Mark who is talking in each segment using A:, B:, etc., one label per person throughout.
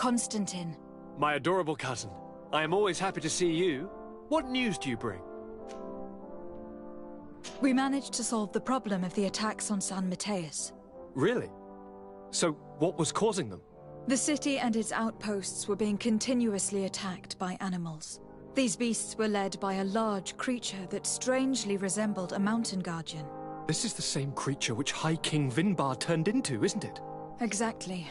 A: Constantine.
B: My adorable cousin. I am always happy to see you. What news do you bring?
A: We managed to solve the problem of the attacks on San Mateus.
B: Really? So, what was causing them?
A: The city and its outposts were being continuously attacked by animals. These beasts were led by a large creature that strangely resembled a mountain guardian.
B: This is the same creature which High King Vinbar turned into, isn't it?
A: Exactly.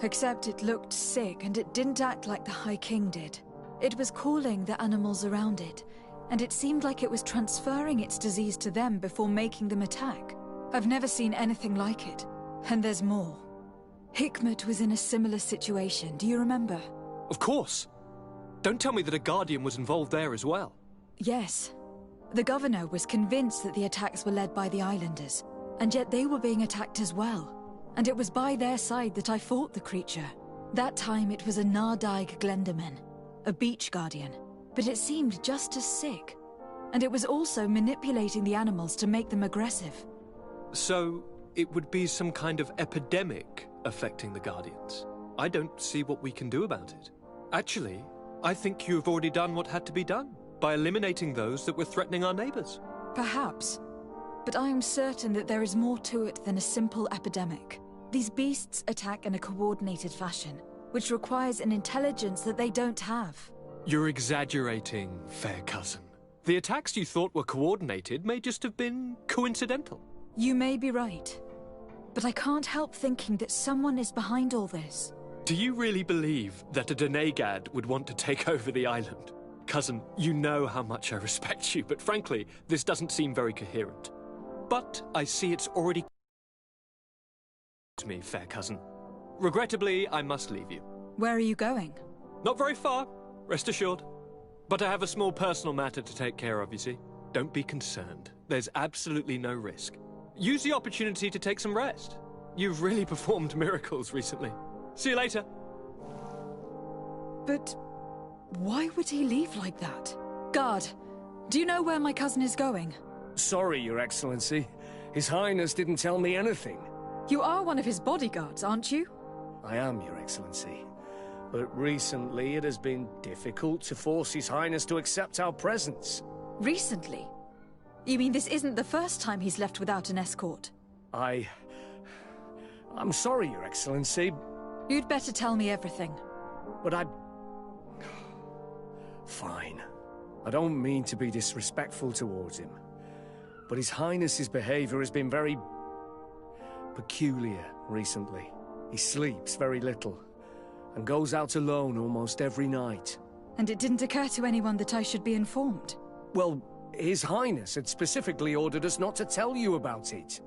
A: Except it looked sick and it didn't act like the High King did. It was calling the animals around it, and it seemed like it was transferring its disease to them before making them attack. I've never seen anything like it. And there's more. Hikmet was in a similar situation, do you remember?
B: Of course. Don't tell me that a Guardian was involved there as well.
A: Yes. The governor was convinced that the attacks were led by the islanders, and yet they were being attacked as well. And it was by their side that I fought the creature. That time it was a Nardaig Glenderman, a beach guardian, but it seemed just as sick. And it was also manipulating the animals to make them aggressive.
B: So, it would be some kind of epidemic affecting the Guardians. I don't see what we can do about it. Actually, I think you've already done what had to be done, by eliminating those that were threatening our neighbors.
A: Perhaps. But I am certain that there is more to it than a simple epidemic. These beasts attack in a coordinated fashion, which requires an intelligence that they don't have.
B: You're exaggerating, fair cousin. The attacks you thought were coordinated may just have been coincidental.
A: You may be right. But I can't help thinking that someone is behind all this.
B: Do you really believe that a Denegad would want to take over the island? Cousin, you know how much I respect you, but frankly, this doesn't seem very coherent. But I see it's already to me, fair cousin. Regrettably, I must leave you.
A: Where are you going?
B: Not very far, rest assured. But I have a small personal matter to take care of, you see. Don't be concerned. There's absolutely no risk. Use the opportunity to take some rest. You've really performed miracles recently. See you later.
A: But why would he leave like that? Guard, do you know where my cousin is going?
C: Sorry, Your Excellency. His Highness didn't tell me anything.
A: You are one of his bodyguards, aren't you?
C: I am, Your Excellency. But recently it has been difficult to force His Highness to accept our presence.
A: Recently? You mean this isn't the first time he's left without an escort?
C: I'm sorry, Your Excellency.
A: You'd better tell me everything.
C: But Fine. I don't mean to be disrespectful towards him. But His Highness's behavior has been very peculiar recently. He sleeps very little, and goes out alone almost every night.
A: And it didn't occur to anyone that I should be informed?
C: Well, His Highness had specifically ordered us not to tell you about it.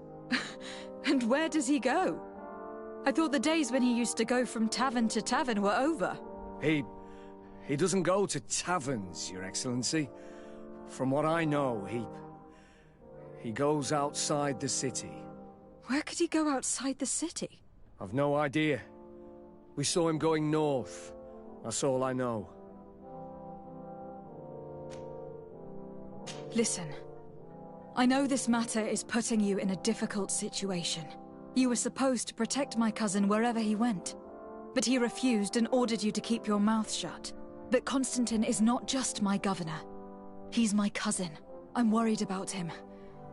A: And where does he go? I thought the days when he used to go from tavern to tavern were over.
C: He doesn't go to taverns, Your Excellency. From what I know, he He goes outside the city.
A: Where could he go outside the city?
C: I've no idea. We saw him going north. That's all I know.
A: Listen. I know this matter is putting you in a difficult situation. You were supposed to protect my cousin wherever he went. But he refused and ordered you to keep your mouth shut. But Constantine is not just my governor. He's my cousin. I'm worried about him.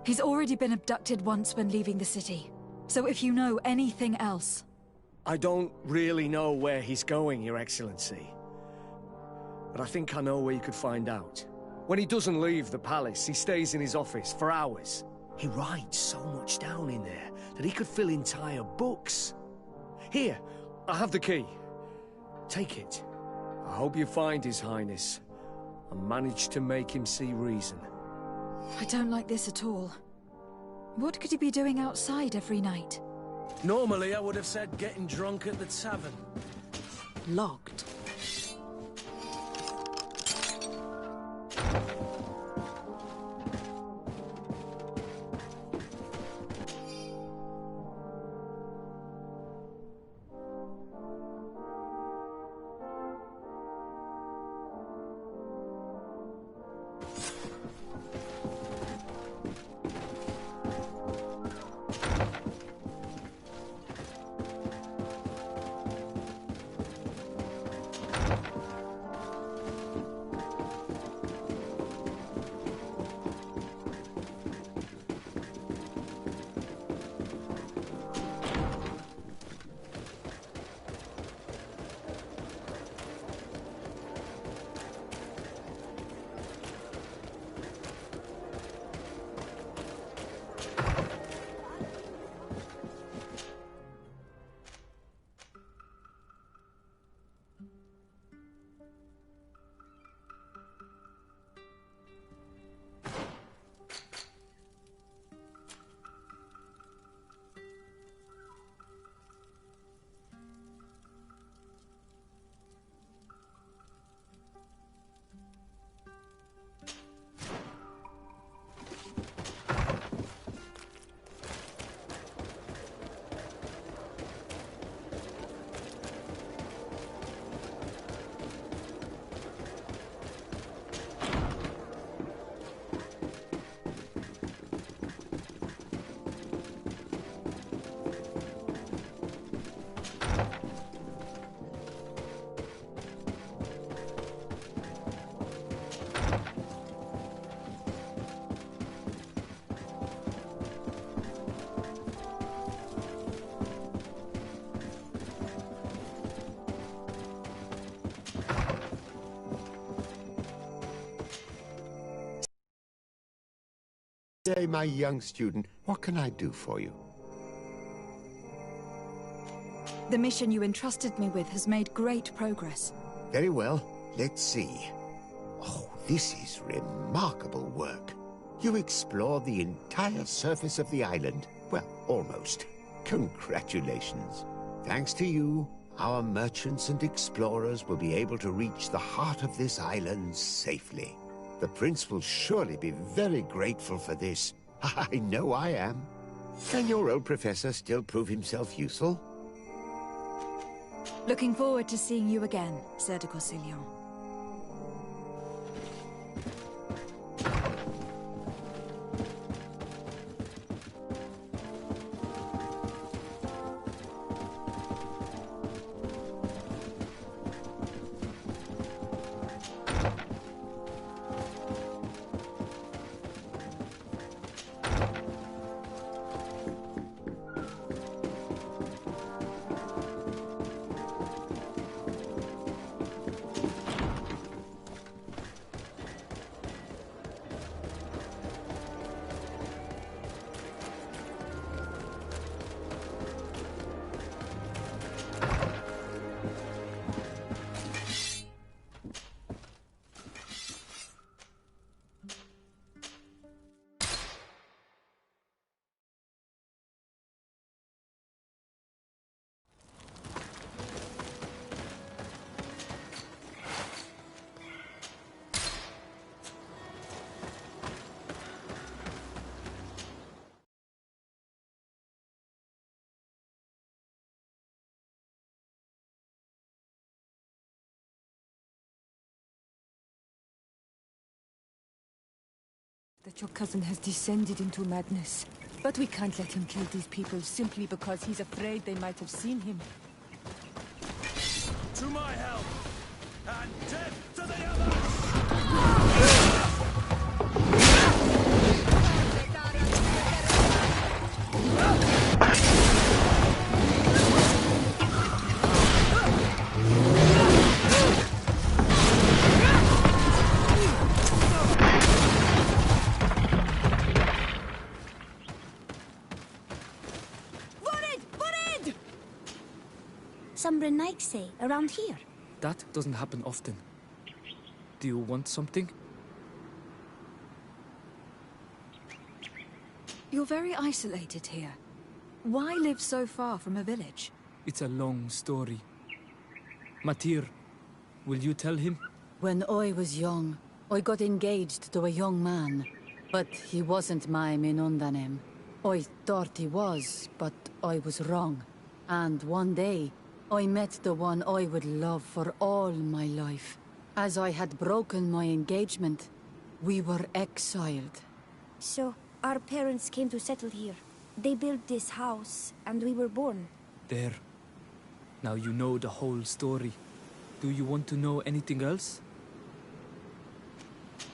A: He's already been abducted once when leaving the city. So if you know anything else...
C: I don't really know where he's going, Your Excellency. But I think I know where you could find out. When he doesn't leave the palace, he stays in his office for hours. He writes so much down in there that he could fill entire books. Here, I have the key. Take it. I hope you find His Highness and manage to make him see reason.
A: I don't like this at all. What could he be doing outside every night?
D: Normally, I would have said getting drunk at the tavern.
A: Locked.
E: Say, my young student, what can I do for you?
A: The mission you entrusted me with has made great progress.
E: Very well. Let's see. Oh, this is remarkable work. You explored the entire surface of the island. Well, almost. Congratulations. Thanks to you, our merchants and explorers will be able to reach the heart of this island safely. The prince will surely be very grateful for this. I know I am. Can your old professor still prove himself useful?
A: Looking forward to seeing you again, Sir de Corsillon.
F: that your cousin has descended into madness. But we can't let him kill these people simply because he's afraid they might have seen him.
D: To my help! And death to the others!
G: Some Renaigse around here.
H: That doesn't happen often. Do you want something?
A: You're very isolated here. Why live so far from a village?
H: It's a long story. Matir, will you tell him?
I: When I was young, I got engaged to a young man. But he wasn't my Minundanem. I thought he was, but I was wrong. And one day, I met the one I would love for all my life. As I had broken my engagement, we were exiled.
G: So, our parents came to settle here. They built this house, and we were born.
H: There. Now you know the whole story. Do you want to know anything else?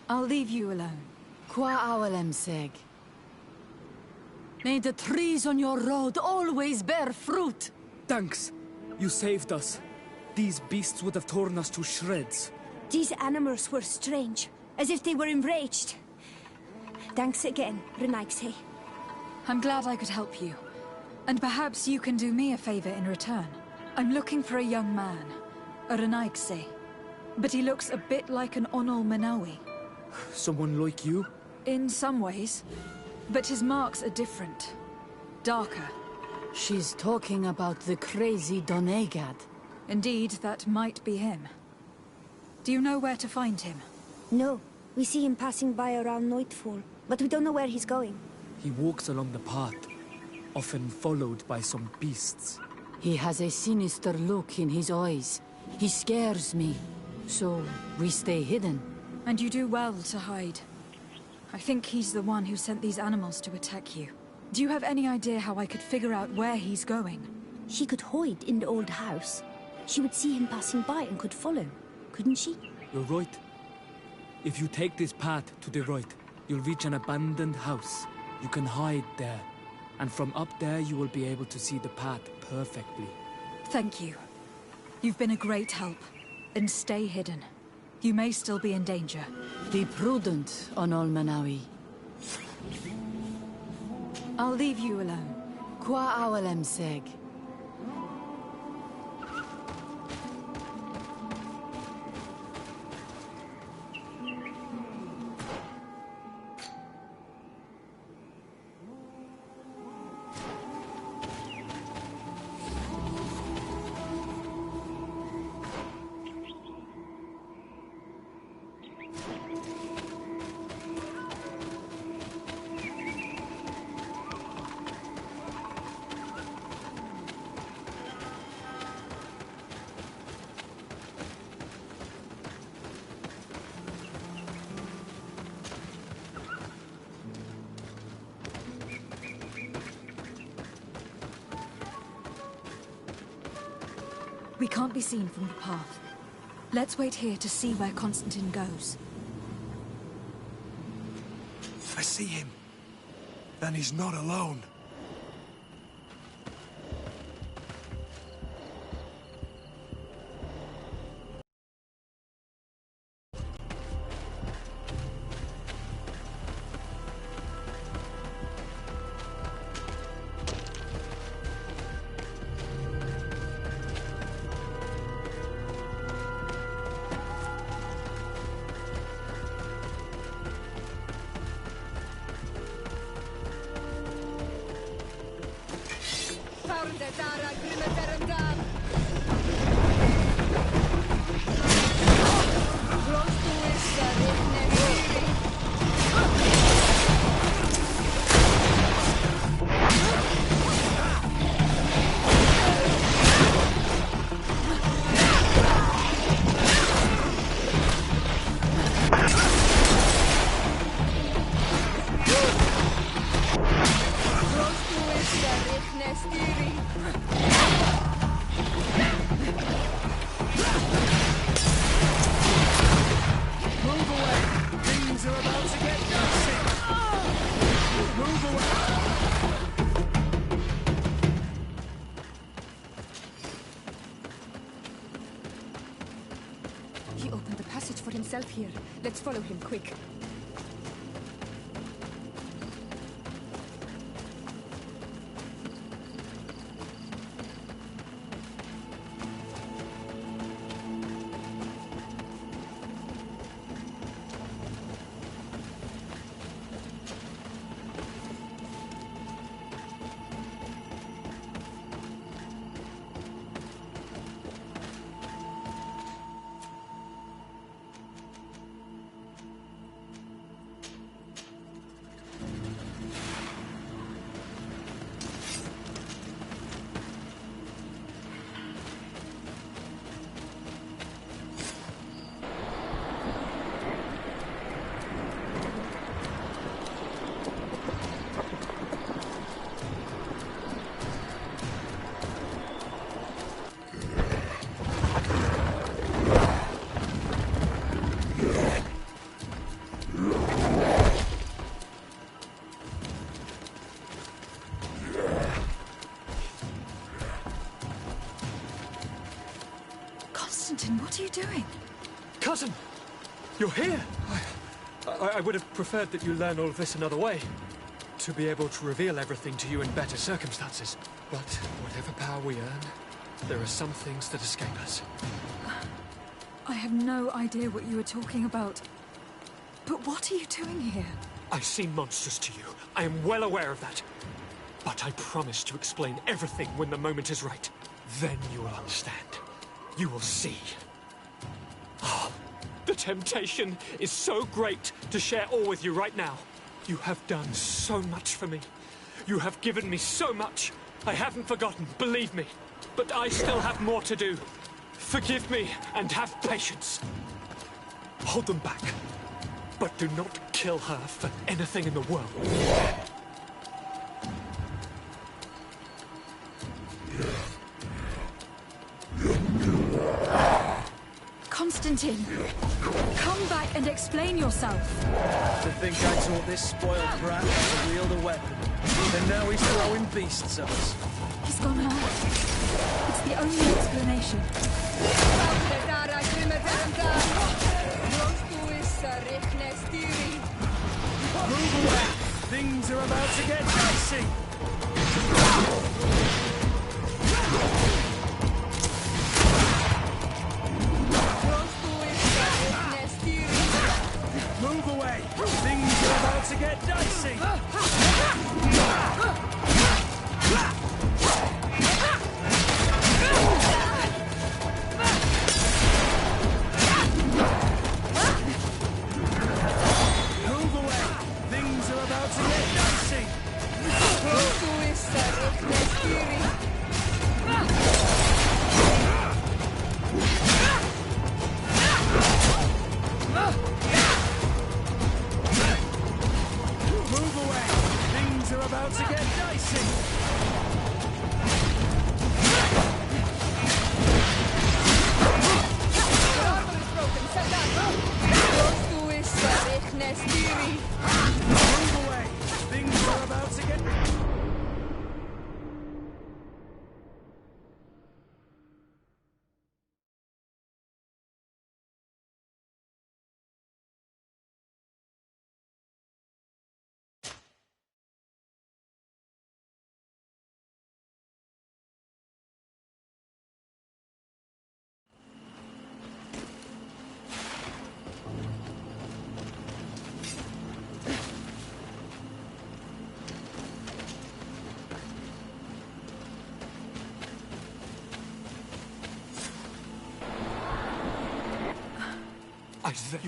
A: I'll leave you alone.
I: Qua awalem seg. May the trees on your road always bear fruit.
H: Thanks. You saved us. These beasts would have torn us to shreds.
G: These animals were strange, as if they were enraged. Thanks again, Renaigse.
A: I'm glad I could help you. And perhaps you can do me a favor in return. I'm looking for a young man, a Renaigse. But he looks a bit like an Onol Manawi.
H: Someone like you?
A: In some ways. But his marks are different. Darker.
I: She's talking about the crazy Donegad.
A: Indeed, that might be him. Do you know where to find him?
G: No. We see him passing by around nightfall, but we don't know where he's going.
H: He walks along the path, often followed by some beasts.
I: He has a sinister look in his eyes. He scares me. So, we stay hidden.
A: And you do well to hide. I think he's the one who sent these animals to attack you. Do you have any idea how I could figure out where he's going?
G: She could hide in the old house. She would see him passing by and could follow, couldn't she?
H: You're right. If you take this path to the right, you'll reach an abandoned house. You can hide there. And from up there, you will be able to see the path perfectly.
A: Thank you. You've been a great help. And stay hidden. You may still be in danger.
I: Be prudent, Onol Manawi.
A: I'll leave you alone.
I: Qua awalem seg.
A: We can't be seen from the path. Let's wait here to see where Constantine goes.
D: I see him. And he's not alone.
F: himself here. Let's follow him, quick.
A: What are you doing?
B: Cousin! You're here! I would have preferred that you learn all of this another way. To be able to reveal everything to you in better circumstances. But whatever power we earn, there are some things that escape us.
A: I have no idea what you were talking about. But what are you doing here?
B: I seem monstrous to you. I am well aware of that. But I promise to explain everything when the moment is right. Then you will understand. You will see. Oh, the temptation is so great to share all with you right now. You have done so much for me. You have given me so much. I haven't forgotten, believe me. But I still have more to do. Forgive me and have patience. Hold them back. But do not kill her for anything in the world.
A: Constantine, come back and explain yourself.
D: To think I taught this spoiled brat how to wield a weapon. And now he's throwing beasts at us.
A: He's gone mad. It's the only explanation.
D: Move away! Things are about to get dicey! Move away! Things are about to get dicey! Move away! Things are about to get dicey! Move away! Things are about to get dicey! Move away! Things are about to get...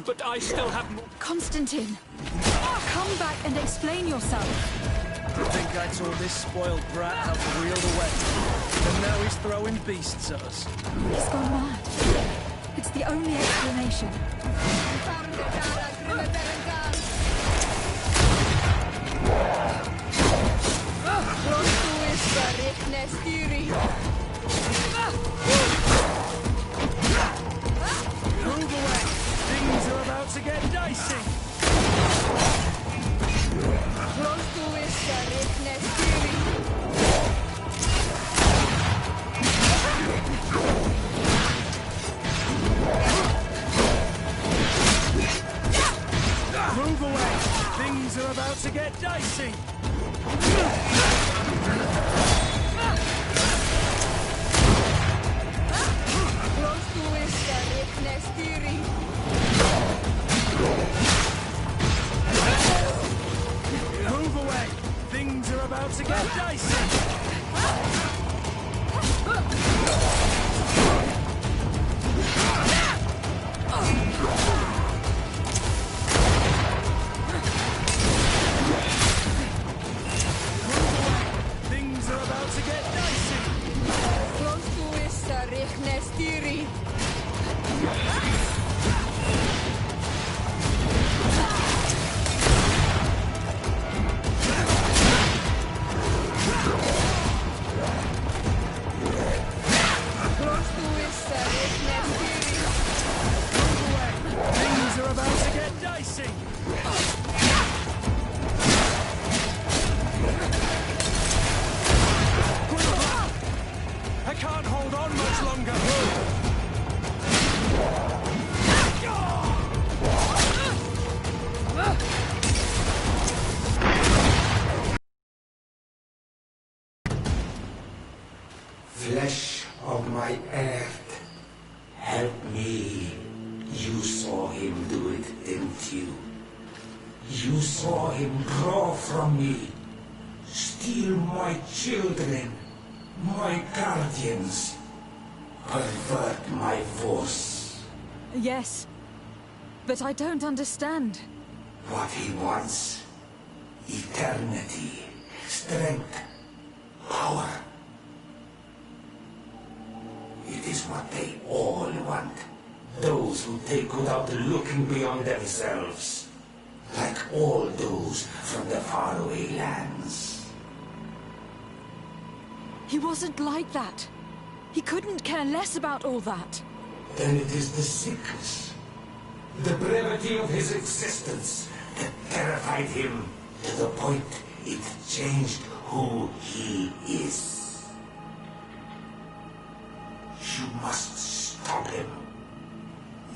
B: But I still have more.
A: Constantine, come back and explain yourself.
D: To think I taught this spoiled brat how to wield a weapon. And now he's throwing beasts at us.
A: He's gone mad. It's the only explanation.
D: Move away! Things are about to get dicey! about to get dicey! Things are about to get dicey!
F: Close to issa rechne stiri.
D: Things are about to get dicey! I can't hold on much longer!
J: Flesh of my earth, help me. You saw him do it, didn't you? You saw him draw from me, steal my children, my guardians, pervert my force.
A: Yes, but I don't understand.
J: What he wants, eternity, strength, power. It is what they all want. Those who take without looking beyond themselves. Like all those from the faraway lands.
A: He wasn't like that. He couldn't care less about all that.
J: Then it is the sickness, the brevity of his existence that terrified him to the point it changed who he is. You must stop him.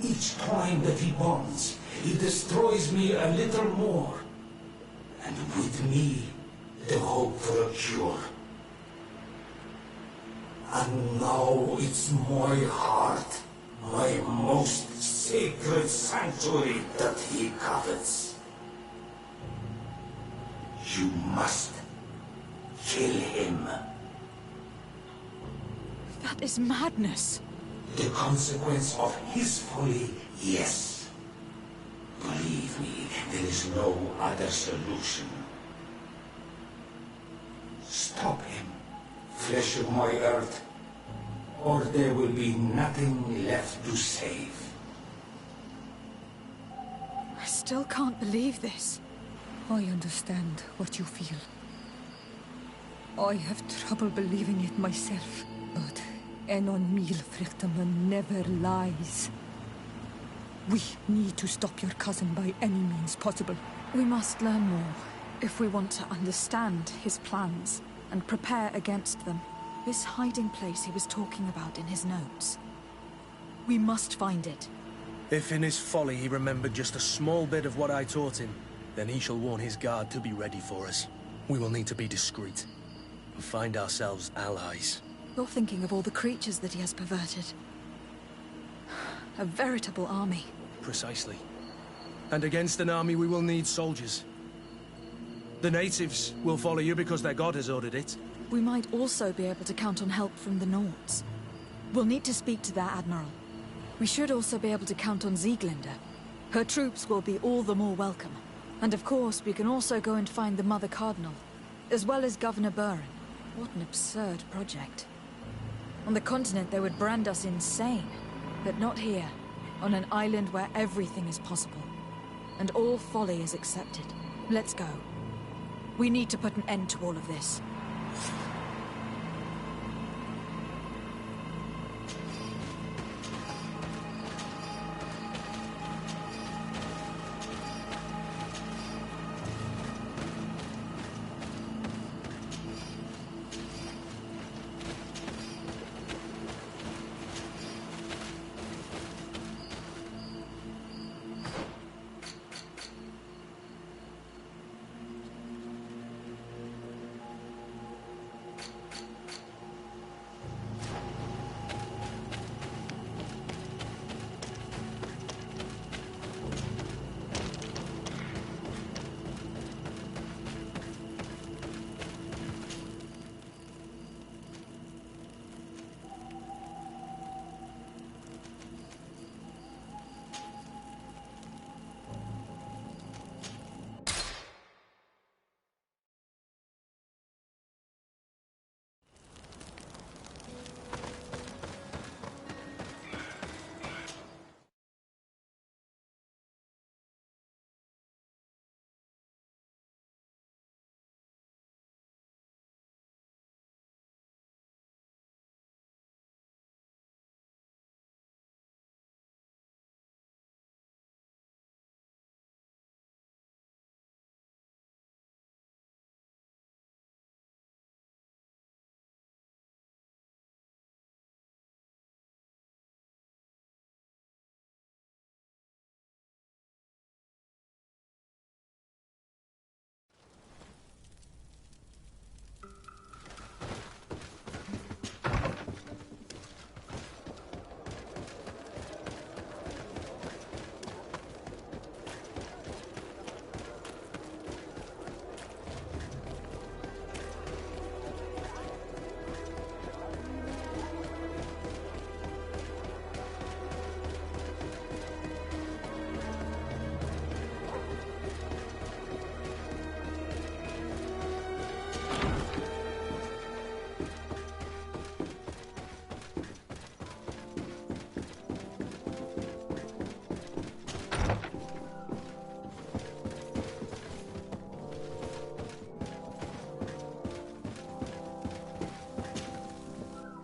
J: Each time that he bonds, he destroys me a little more. And with me, the hope for a cure. And now it's my heart, my most sacred sanctuary that he covets. You must kill him.
A: That is madness.
J: The consequence of his folly, yes. Believe me, there is no other solution. Stop him, flesh of my earth, or there will be nothing left to save.
A: I still can't believe this.
F: I understand what you feel. I have trouble believing it myself, but Enon Mil Frichtaman never lies. We need to stop your cousin by any means possible.
A: We must learn more if we want to understand his plans and prepare against them. This hiding place he was talking about in his notes. We must find it.
D: If in his folly he remembered just a small bit of what I taught him, then he shall warn his guard to be ready for us. We will need to be discreet and find ourselves allies.
A: You're thinking of all the creatures that he has perverted. A veritable army.
D: Precisely. And against an army we will need soldiers. The natives will follow you because their god has ordered it.
A: We might also be able to count on help from the Nords. We'll need to speak to their admiral. We should also be able to count on Sieglinde. Her troops will be all the more welcome. And of course, we can also go and find the Mother Cardinal, as well as Governor Buren. What an absurd project. On the continent, they would brand us insane. But not here, on an island where everything is possible. And all folly is accepted. Let's go. We need to put an end to all of this.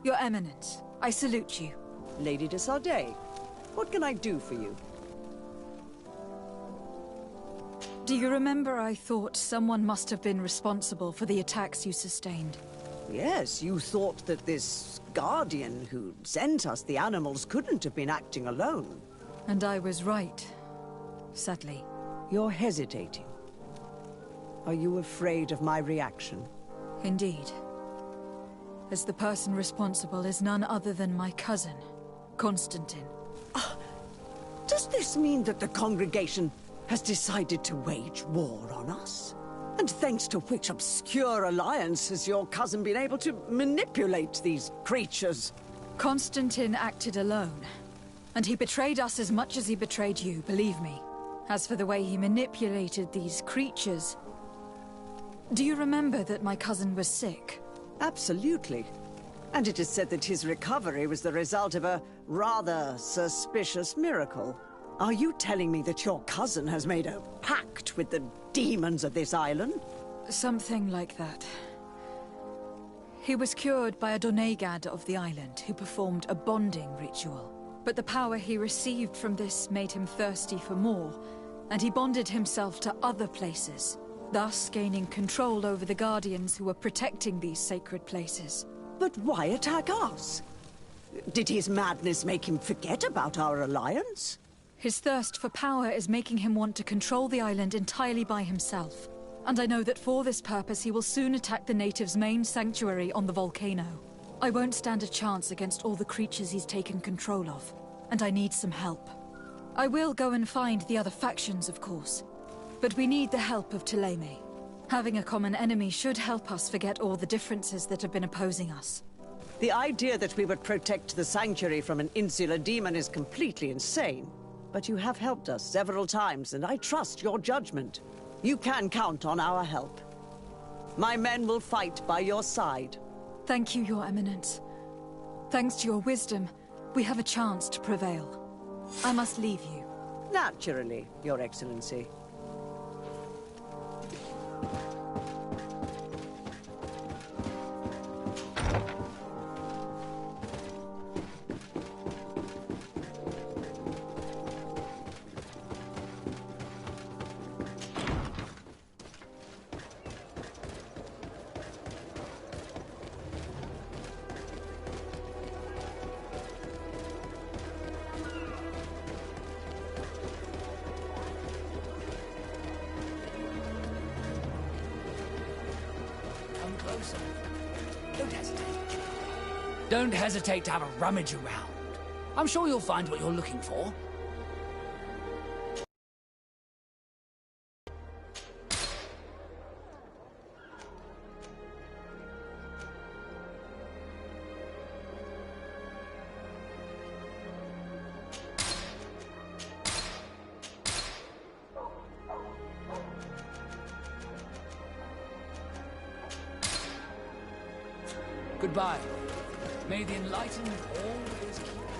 A: Your Eminence, I salute you.
K: Lady de Sardet, what can I do for you?
A: Do you remember I thought someone must have been responsible for the attacks you sustained?
K: Yes, you thought that this guardian who sent us the animals couldn't have been acting alone.
A: And I was right, sadly.
K: You're hesitating. Are you afraid of my reaction?
A: Indeed. As the person responsible is none other than my cousin, Constantine.
K: Does this mean that the congregation has decided to wage war on us? And thanks to which obscure alliance has your cousin been able to manipulate these creatures?
A: Constantine acted alone. And he betrayed us as much as he betrayed you, believe me. As for the way he manipulated these creatures... Do you remember that my cousin was sick?
K: Absolutely. And it is said that his recovery was the result of a rather suspicious miracle. Are you telling me that your cousin has made a pact with the demons of this island?
A: Something like that. He was cured by a donegad of the island who performed a bonding ritual. But the power he received from this made him thirsty for more, and he bonded himself to other places, thus gaining control over the guardians who were protecting these sacred places.
K: But why attack us? Did his madness make him forget about our alliance?
A: His thirst for power is making him want to control the island entirely by himself. And I know that for this purpose he will soon attack the natives' main sanctuary on the volcano. I won't stand a chance against all the creatures he's taken control of, and I need some help. I will go and find the other factions, of course, but we need the help of Thélème. Having a common enemy should help us forget all the differences that have been opposing us.
K: The idea that we would protect the sanctuary from an insular demon is completely insane. But you have helped us several times, and I trust your judgment. You can count on our help. My men will fight by your side.
A: Thank you, Your Eminence. Thanks to your wisdom, we have a chance to prevail. I must leave you.
K: Naturally, Your Excellency.
L: Don't hesitate to have a rummage around. I'm sure you'll find what you're looking for. Goodbye. May the enlightened always keep you.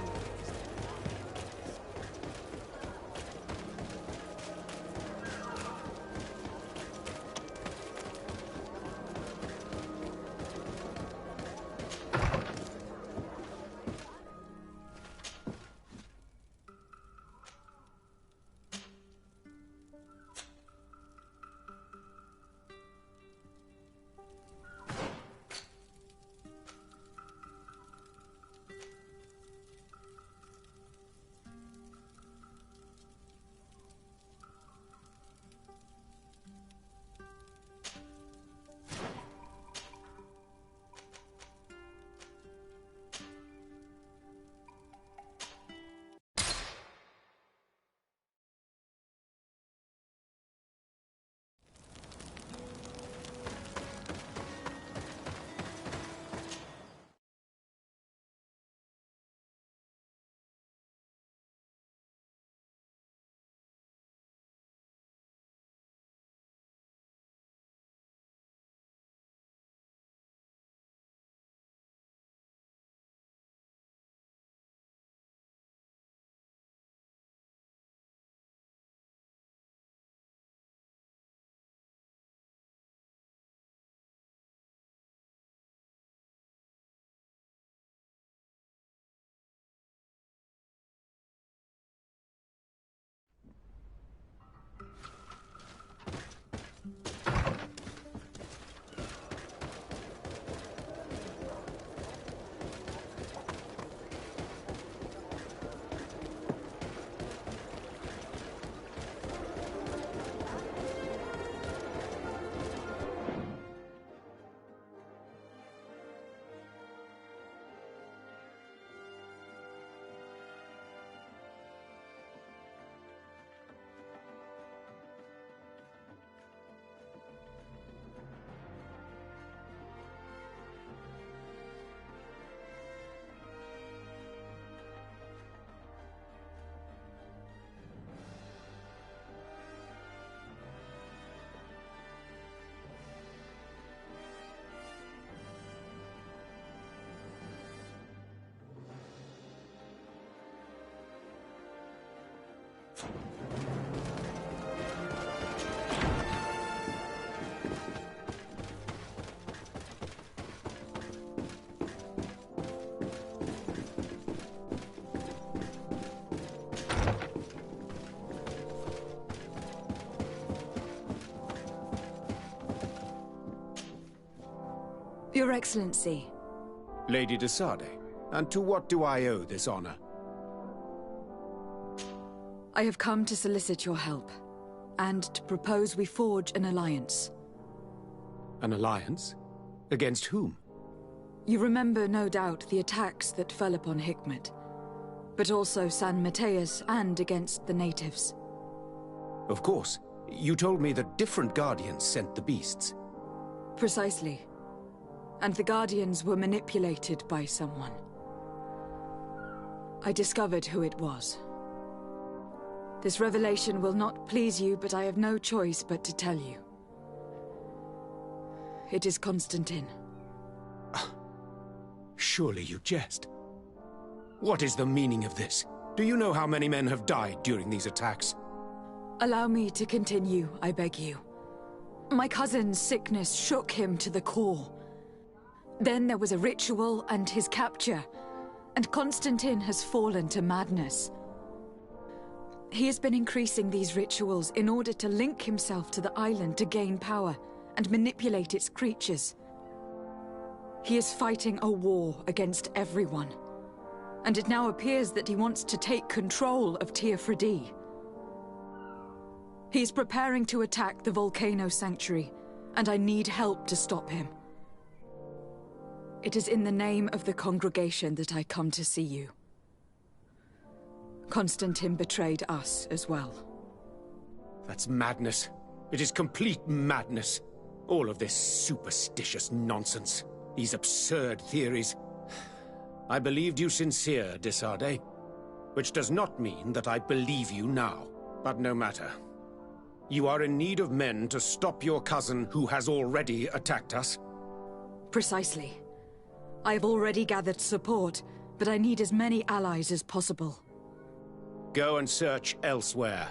A: Your Excellency.
M: Lady de Sade, and to what do I owe this honor?
A: I have come to solicit your help, and to propose we forge an alliance.
M: An alliance? Against whom?
A: You remember, no doubt, the attacks that fell upon Hikmet, but also San Mateus and against the natives.
M: Of course. You told me that different Guardians sent the beasts.
A: Precisely. And the Guardians were manipulated by someone. I discovered who it was. This revelation will not please you, but I have no choice but to tell you. It is Constantine.
M: Surely you jest. What is the meaning of this? Do you know how many men have died during these attacks?
A: Allow me to continue, I beg you. My cousin's sickness shook him to the core. Then there was a ritual and his capture, and Constantine has fallen to madness. He has been increasing these rituals in order to link himself to the island to gain power and manipulate its creatures. He is fighting a war against everyone, and it now appears that he wants to take control of Teofredi. He is preparing to attack the Volcano Sanctuary, and I need help to stop him. It is in the name of the congregation that I come to see you. Constantine betrayed us as well.
M: That's madness. It is complete madness. All of this superstitious nonsense. These absurd theories. I believed you sincere, de Sade, which does not mean that I believe you now. But no matter. You are in need of men to stop your cousin who has already attacked us?
A: Precisely. I have already gathered support, but I need as many allies as possible.
M: Go and search elsewhere.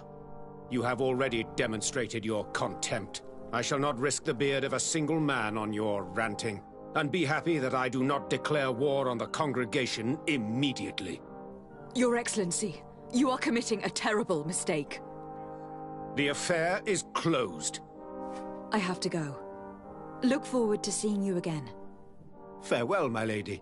M: You have already demonstrated your contempt. I shall not risk the beard of a single man on your ranting. And be happy that I do not declare war on the congregation immediately.
A: Your Excellency, you are committing a terrible mistake.
M: The affair is closed.
A: I have to go. Look forward to seeing you again.
M: Farewell, my lady.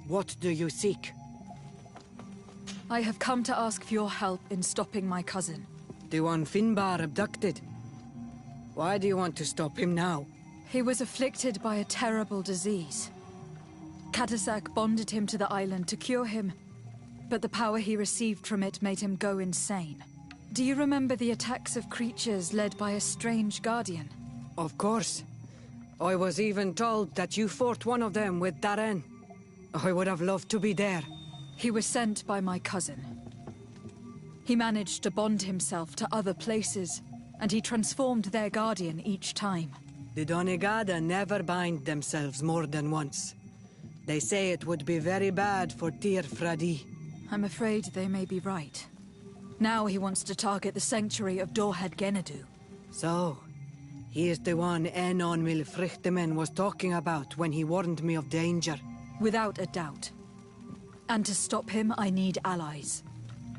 N: What do you seek?
A: I have come to ask for your help in stopping my cousin.
N: The one Finbar abducted. Why do you want to stop him now?
A: He was afflicted by a terrible disease. Katasak bonded him to the island to cure him, but the power he received from it made him go insane. Do you remember the attacks of creatures led by a strange guardian?
N: Of course. I was even told that you fought one of them with Darren. I would have loved to be there.
A: He was sent by my cousin. He managed to bond himself to other places, and he transformed their guardian each time.
N: The Donegada never bind themselves more than once. They say it would be very bad for Tir Fradi.
A: I'm afraid they may be right. Now he wants to target the sanctuary of Dorhead Genadu.
N: So, he is the one Enon Milfrichtemen was talking about when he warned me of danger.
A: Without a doubt. And to stop him, I need allies.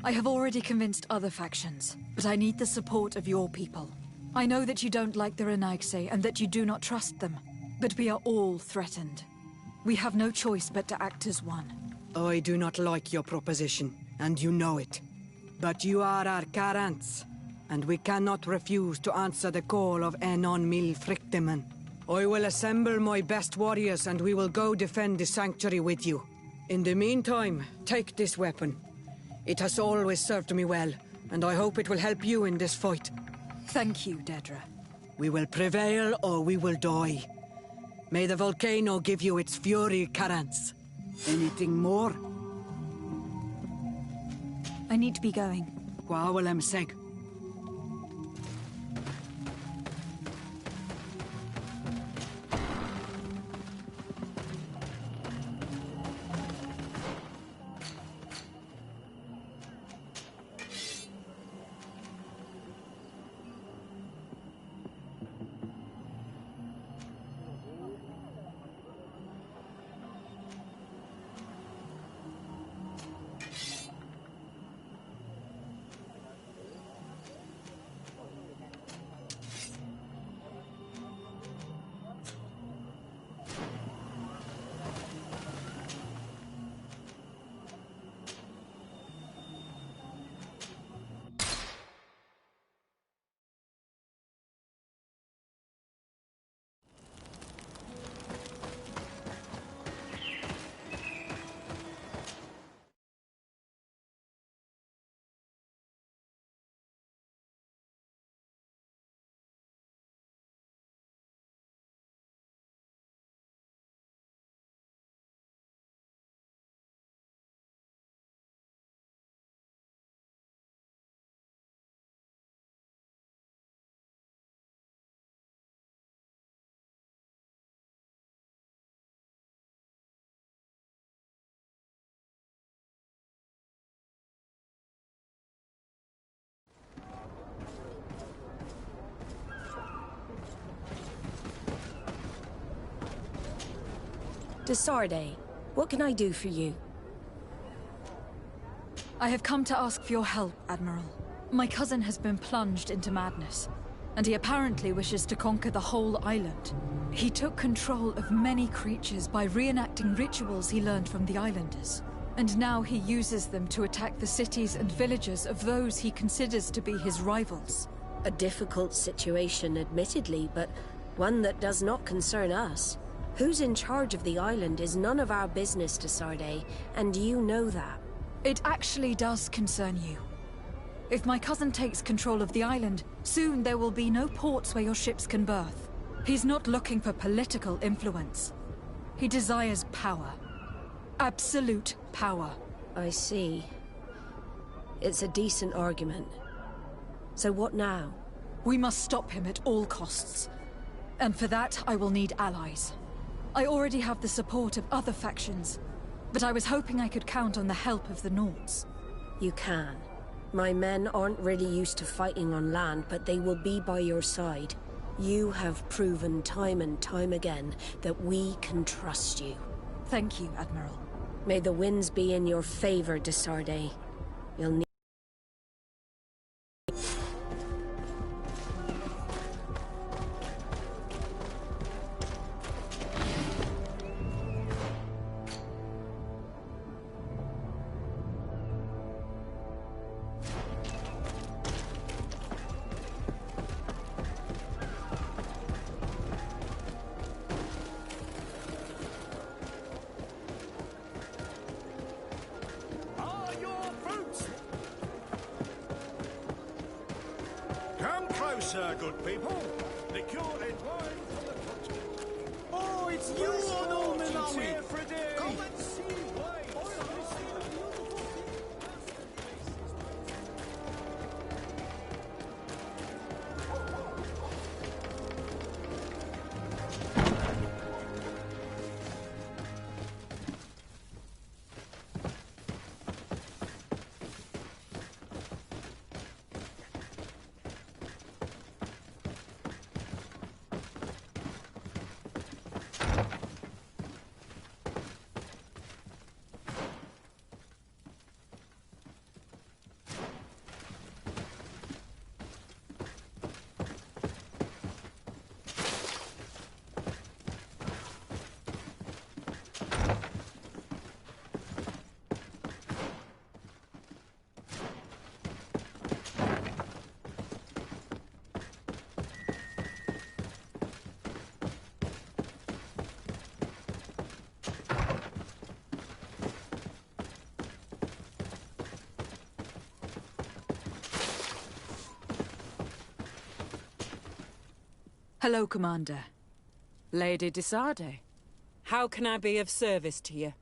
A: I have already convinced other factions, but I need the support of your people. I know that you don't like the Renaigse and that you do not trust them, but we are all threatened. We have no choice but to act as one.
N: I do not like your proposition, and you know it. But you are our Karants, and we cannot refuse to answer the call of Enon Milfrichtemen. I will assemble my best warriors and we will go defend the sanctuary with you. In the meantime, take this weapon. It has always served me well, and I hope it will help you in this fight.
A: Thank you, Dedra.
N: We will prevail or we will die. May the volcano give you its fury, Karants. Anything more?
A: I need to be going.
N: Gwawalem seg.
O: Desarde, what can I do for you?
A: I have come to ask for your help, Admiral. My cousin has been plunged into madness, and he apparently wishes to conquer the whole island. He took control of many creatures by reenacting rituals he learned from the islanders, and now he uses them to attack the cities and villages of those he considers to be his rivals.
O: A difficult situation, admittedly, but one that does not concern us. Who's in charge of the island is none of our business, Desarde, and you know that.
A: It actually does concern you. If my cousin takes control of the island, soon there will be no ports where your ships can berth. He's not looking for political influence. He desires power. Absolute power.
O: I see. It's a decent argument. So what now?
A: We must stop him at all costs. And for that, I will need allies. I already have the support of other factions, but I was hoping I could count on the help of the Nords.
O: You can. My men aren't really used to fighting on land, but they will be by your side. You have proven time and time again that we can trust you.
A: Thank you, Admiral.
O: May the winds be in your favor, Desarde. You'll need...
P: sir, good people. The cure and wine from the continent.
L: Oh, it's you, Norman, are we?
P: Here for a day.
L: Come and see wine.
A: Hello, Commander.
Q: Lady Desarde, how can I be of service to you?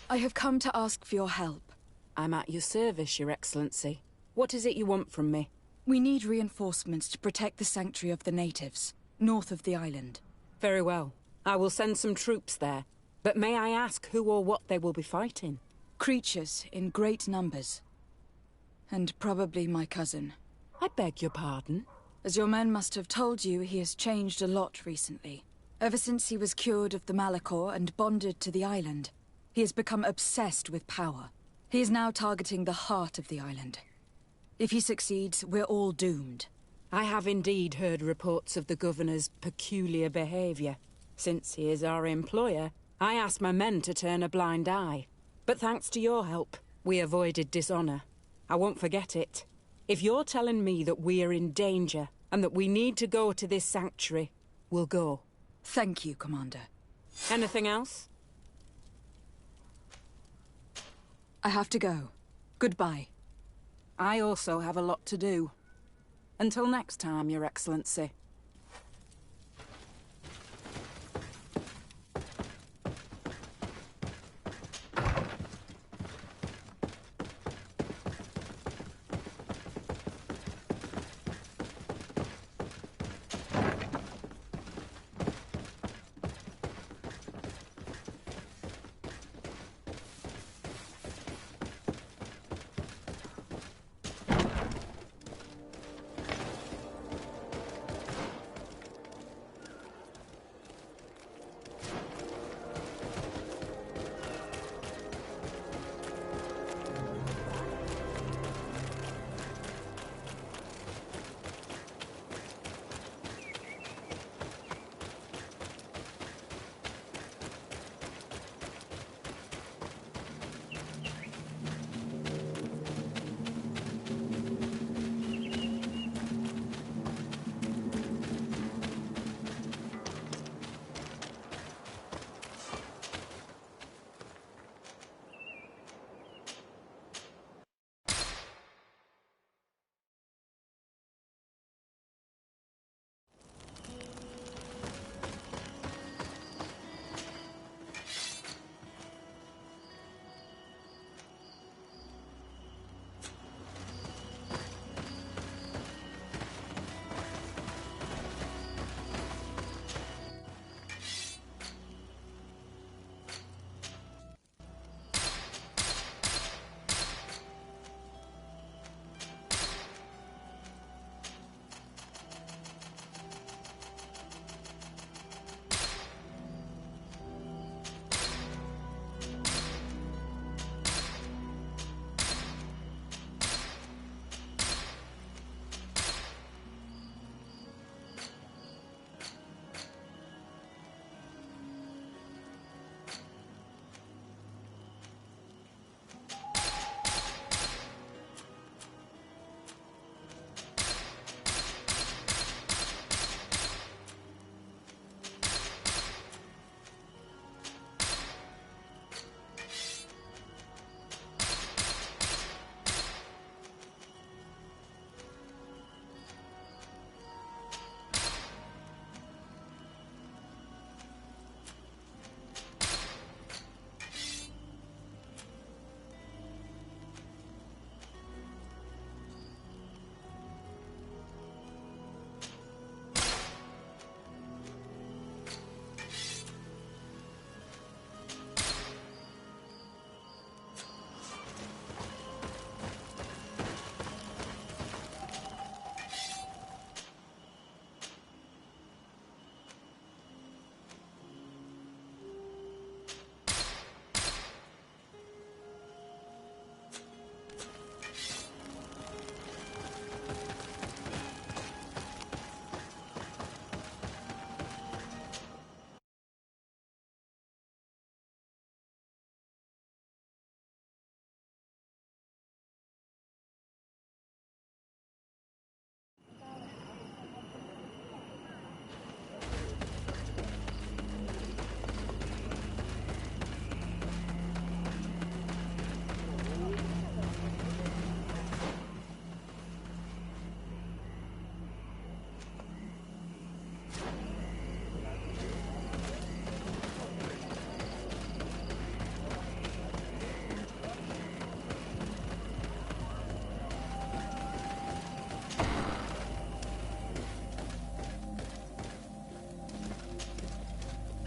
A: I have come to ask for your help.
Q: I'm at your service, Your Excellency. What is it you want from me?
A: We need reinforcements to protect the sanctuary of the natives, north of the island.
Q: Very well. I will send some troops there. But may I ask who or what they will be fighting?
A: Creatures in great numbers. And probably my cousin.
Q: I beg your pardon?
A: As your men must have told you, he has changed a lot recently. Ever since he was cured of the Malachor and bonded to the island, he has become obsessed with power. He is now targeting the heart of the island. If he succeeds, we're all doomed.
Q: I have indeed heard reports of the Governor's peculiar behavior. Since he is our employer, I asked my men to turn a blind eye. But thanks to your help, we avoided dishonor. I won't forget it. If you're telling me that we are in danger, and that we need to go to this sanctuary, we'll go.
A: Thank you, Commander.
Q: Anything else?
A: I have to go. Goodbye.
Q: I also have a lot to do. Until next time, Your Excellency.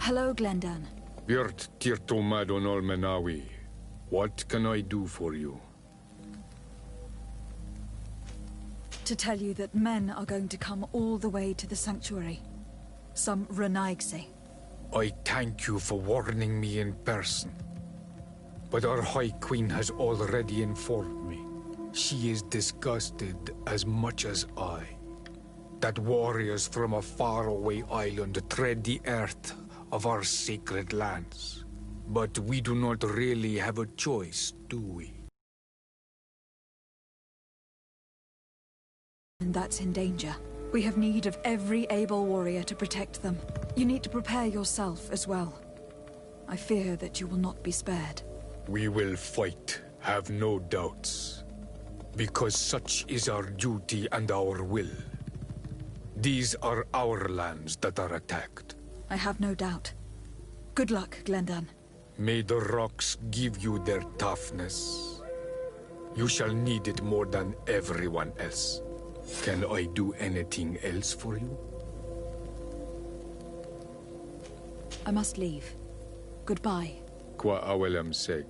A: Hello, Glendan.
R: Virt tirtomadon olmenawi. What can I do for you?
A: To tell you that men are going to come all the way to the sanctuary. Some Renaigse.
R: I thank you for warning me in person. But our High Queen has already informed me. She is disgusted as much as I. That warriors from a faraway island tread the earth of our sacred lands. But we do not really have a choice, do we?
A: And that's in danger. We have need of every able warrior to protect them. You need to prepare yourself as well. I fear that you will not be spared.
R: We will fight, have no doubts. Because such is our duty and our will. These are our lands that are attacked.
A: I have no doubt. Good luck, Glendan.
R: May the rocks give you their toughness. You shall need it more than everyone else. Can I do anything else for you?
A: I must leave. Goodbye.
R: Qua awelem seg.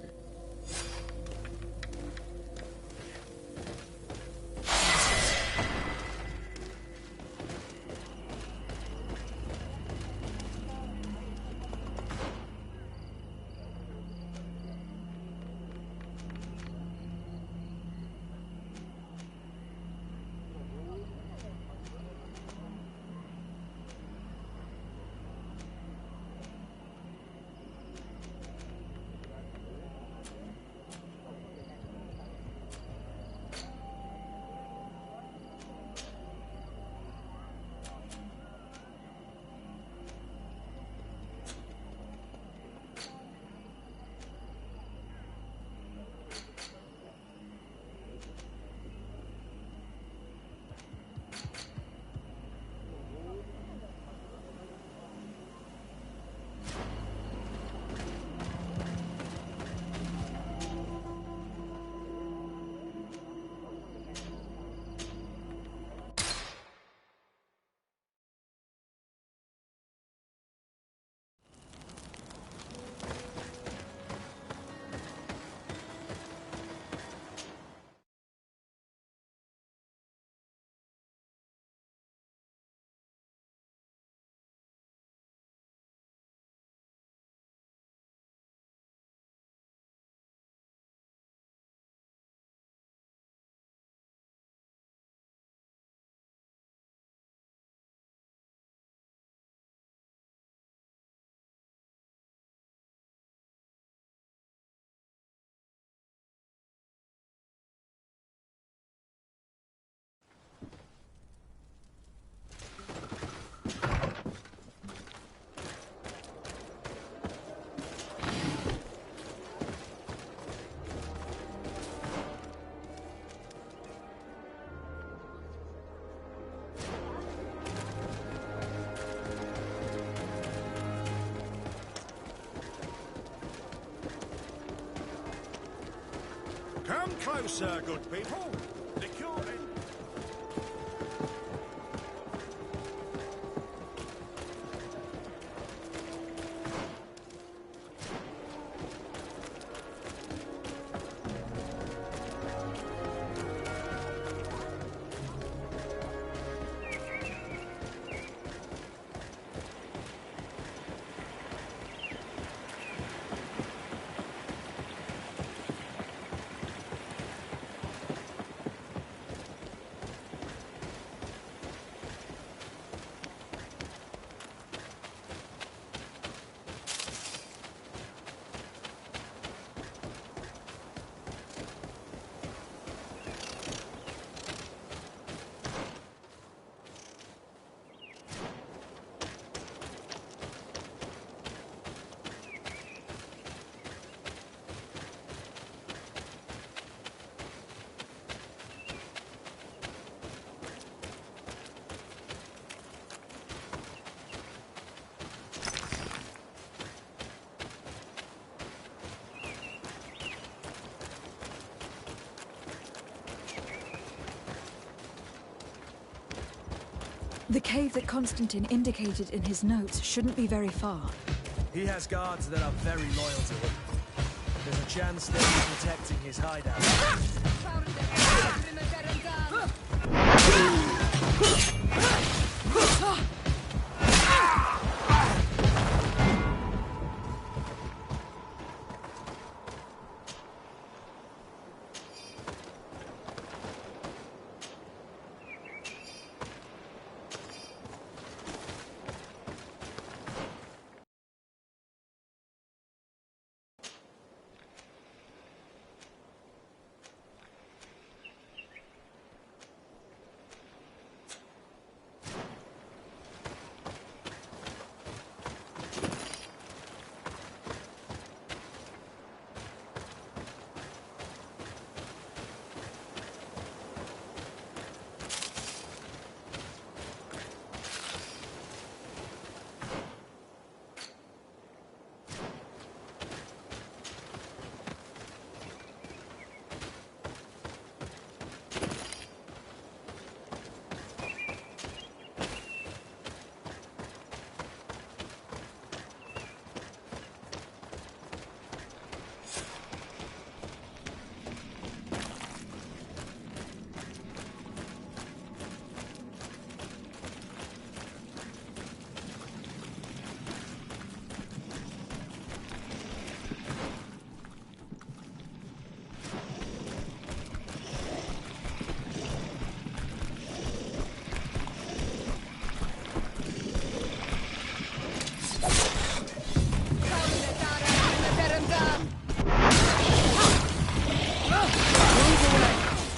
P: Come closer, good people. The cure is...
A: The cave that Constantine indicated in his notes shouldn't be very far.
D: He has guards that are very loyal to him. There's a chance they'll be protecting his hideout.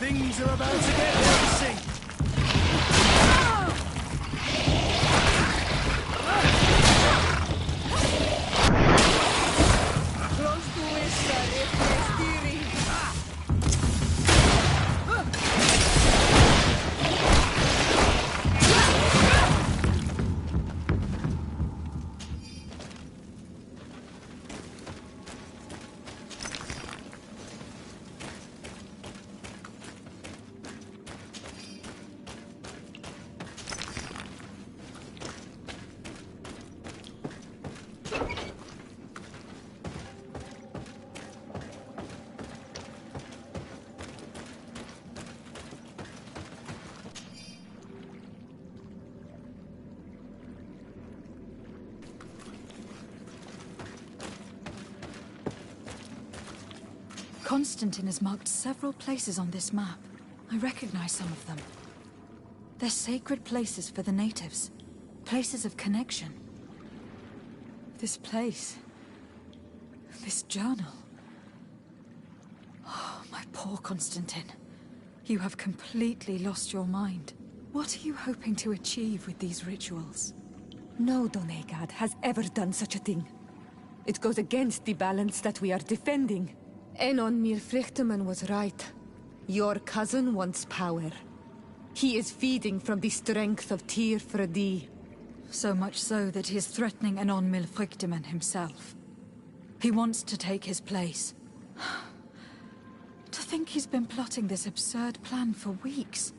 D: Things are about to get racing. Close to esta refrestiri.
A: Constantine has marked several places on this map. I recognize some of them. They're sacred places for the natives. Places of connection. This place. This journal. Oh, my poor Constantine. You have completely lost your mind. What are you hoping to achieve with these rituals?
F: No Donegad has ever done such a thing. It goes against the balance that we are defending. Enon Mirfrichteman was right. Your cousin wants power. He is feeding from the strength of Tyr Fredi.
A: So much so that he is threatening Enon Mirfrichteman himself. He wants to take his place. To think he's been plotting this absurd plan for weeks.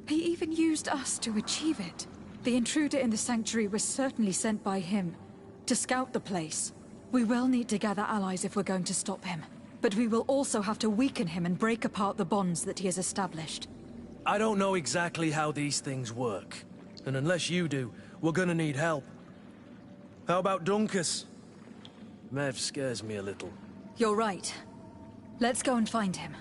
A: He even used us to achieve it. The intruder in the sanctuary was certainly sent by him to scout the place. We will need to gather allies if we're going to stop him. But we will also have to weaken him and break apart the bonds that he has established.
D: I don't know exactly how these things work. And unless you do, we're gonna need help. How about Dunkus? Mev scares me a little.
A: You're right. Let's go and find him.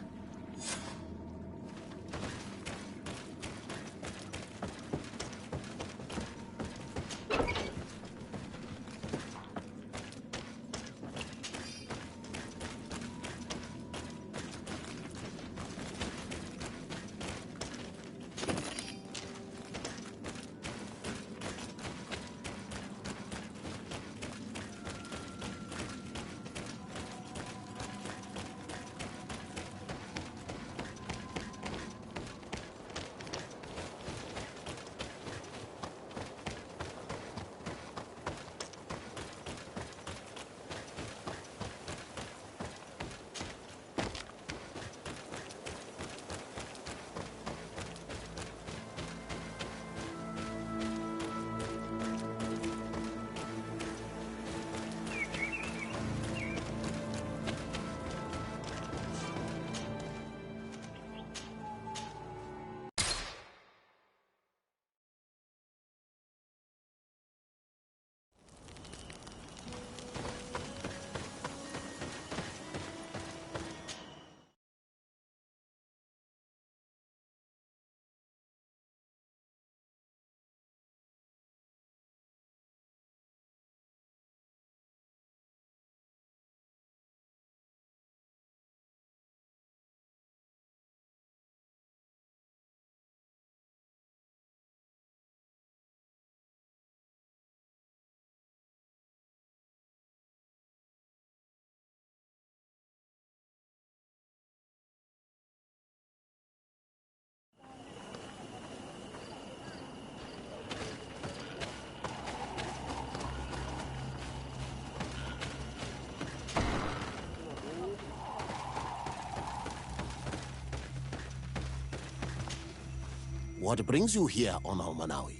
S: What brings you here on Almanawi?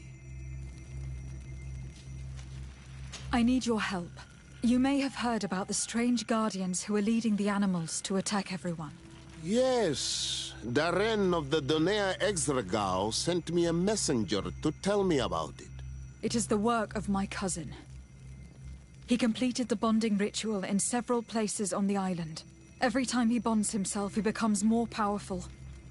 A: I need your help. You may have heard about the strange guardians who are leading the animals to attack everyone.
S: Yes, Darren of the Donea Exregao sent me a messenger to tell me about it.
A: It is the work of my cousin. He completed the bonding ritual in several places on the island. Every time he bonds himself, he becomes more powerful,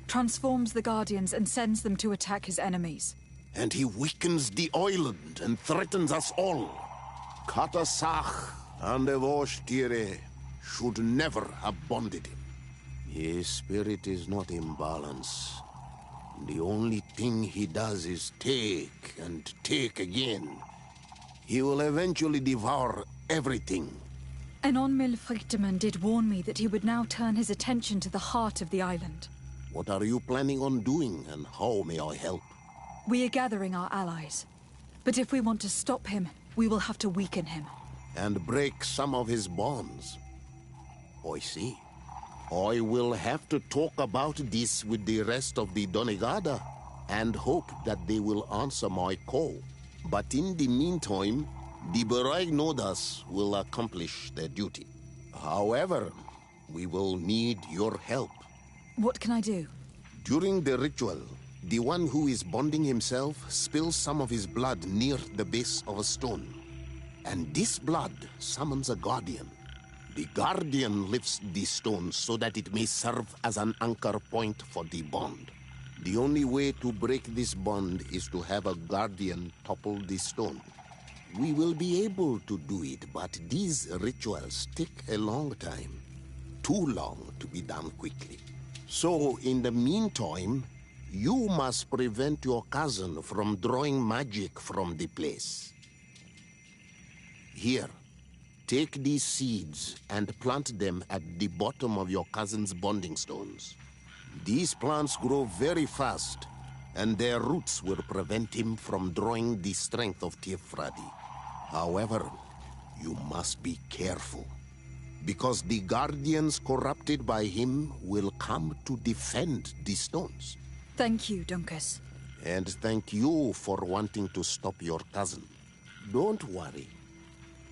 A: transforms the guardians and sends them to attack his enemies.
S: And he weakens the island and threatens us all. Katasach and Evosh should never have bonded him. His spirit is not in balance. The only thing he does is take and take again. He will eventually devour everything.
A: Enon Milfrichtemann did warn me that he would now turn his attention to the heart of the island.
S: What are you planning on doing, and how may I help?
A: We are gathering our allies. But if we want to stop him, we will have to weaken him.
S: And break some of his bonds. I see. I will have to talk about this with the rest of the Donegada, and hope that they will answer my call. But in the meantime, the Beraig Nodas will accomplish their duty. However, we will need your help.
A: What can I do?
S: During the ritual, the one who is bonding himself spills some of his blood near the base of a stone. And this blood summons a guardian. The guardian lifts the stone so that it may serve as an anchor point for the bond. The only way to break this bond is to have a guardian topple the stone. We will be able to do it, but these rituals take a long time. Too long to be done quickly. So, in the meantime, you must prevent your cousin from drawing magic from the place. Here, take these seeds and plant them at the bottom of your cousin's bonding stones. These plants grow very fast, and their roots will prevent him from drawing the strength of Tiefradi. However, you must be careful, because the guardians corrupted by him will come to defend the stones.
A: Thank you, Dunkus.
S: And thank you for wanting to stop your cousin. Don't worry.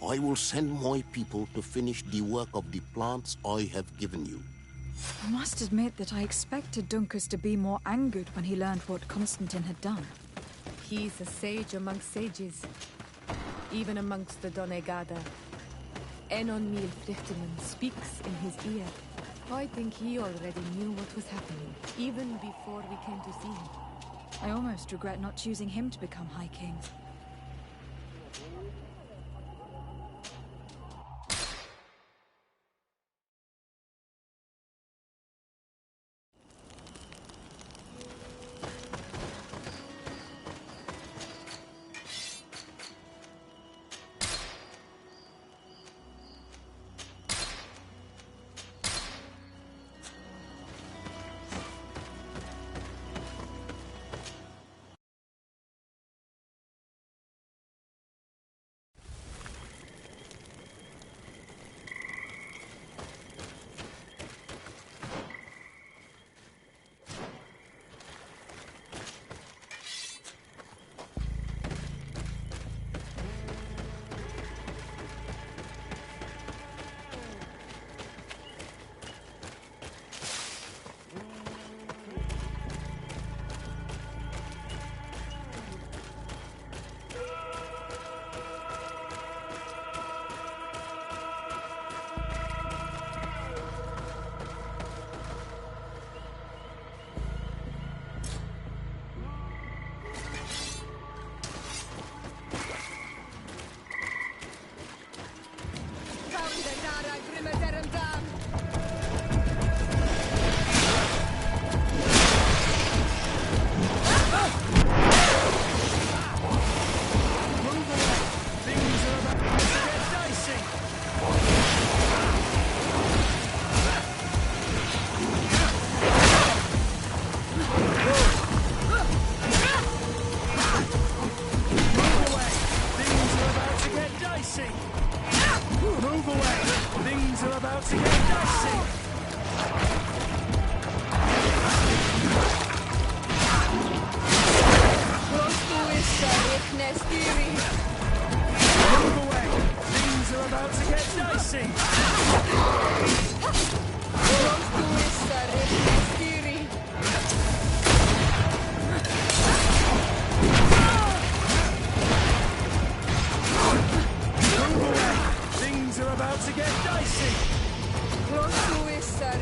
S: I will send my people to finish the work of the plants I have given you.
A: I must admit that I expected Dunkus to be more angered when he learned what Constantine had done.
I: He's a sage amongst sages, even amongst the Donegada. Enon Milfrichtemann speaks in his ear. I think he already knew what was happening, even before we came to see him.
A: I almost regret not choosing him to become High King.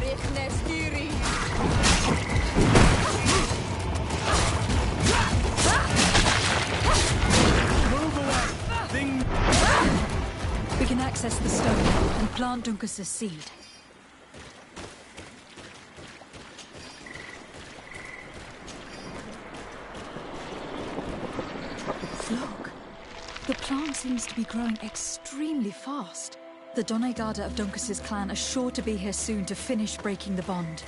A: We can access the stone and plant Dunkus's seed. Look, the plant seems to be growing extremely fast. The Doneigada of Dunkus's clan are sure to be here soon to finish breaking the bond.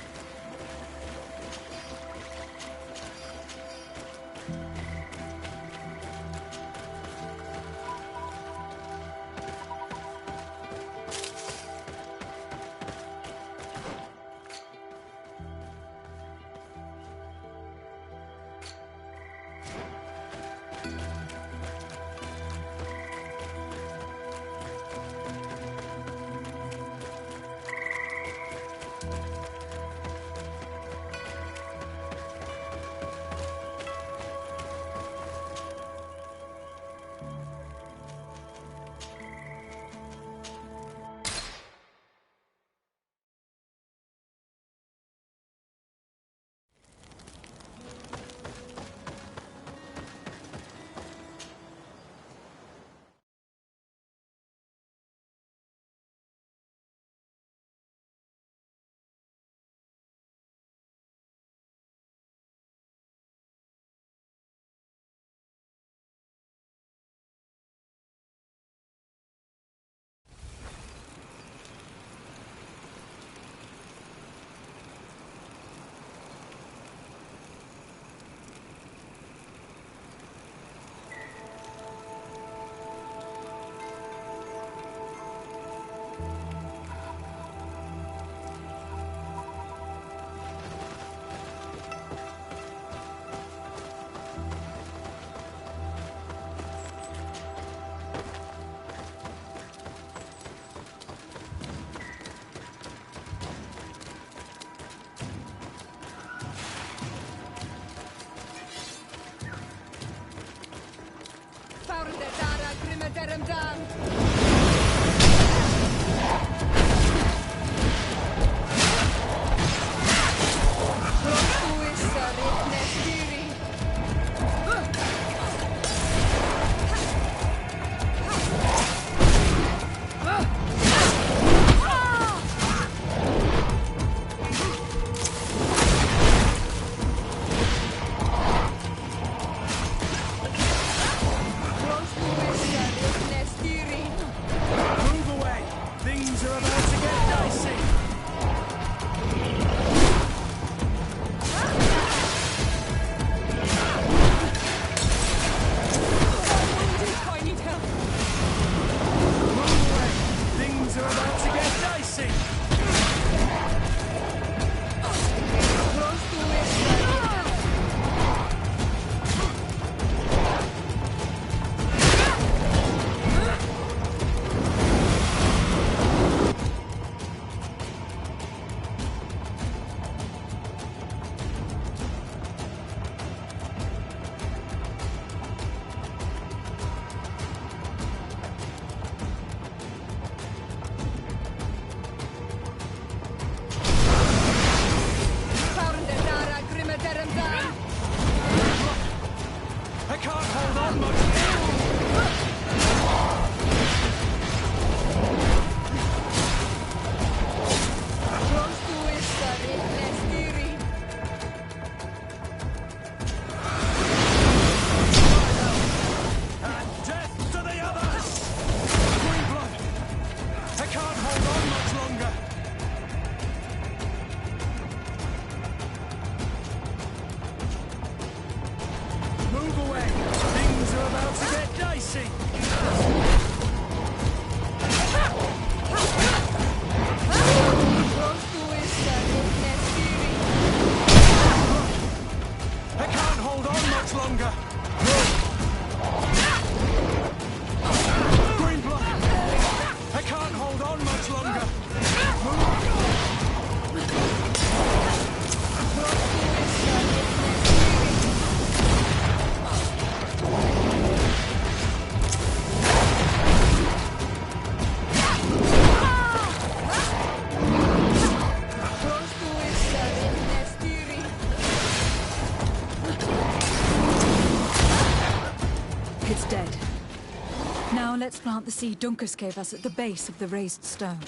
A: Now let's plant the seed Dunkus gave us at the base of the raised stone.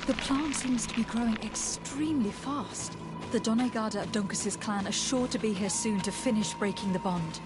A: The plant seems to be growing extremely fast. The Doneigada of Dunkus's clan are sure to be here soon to finish breaking the bond.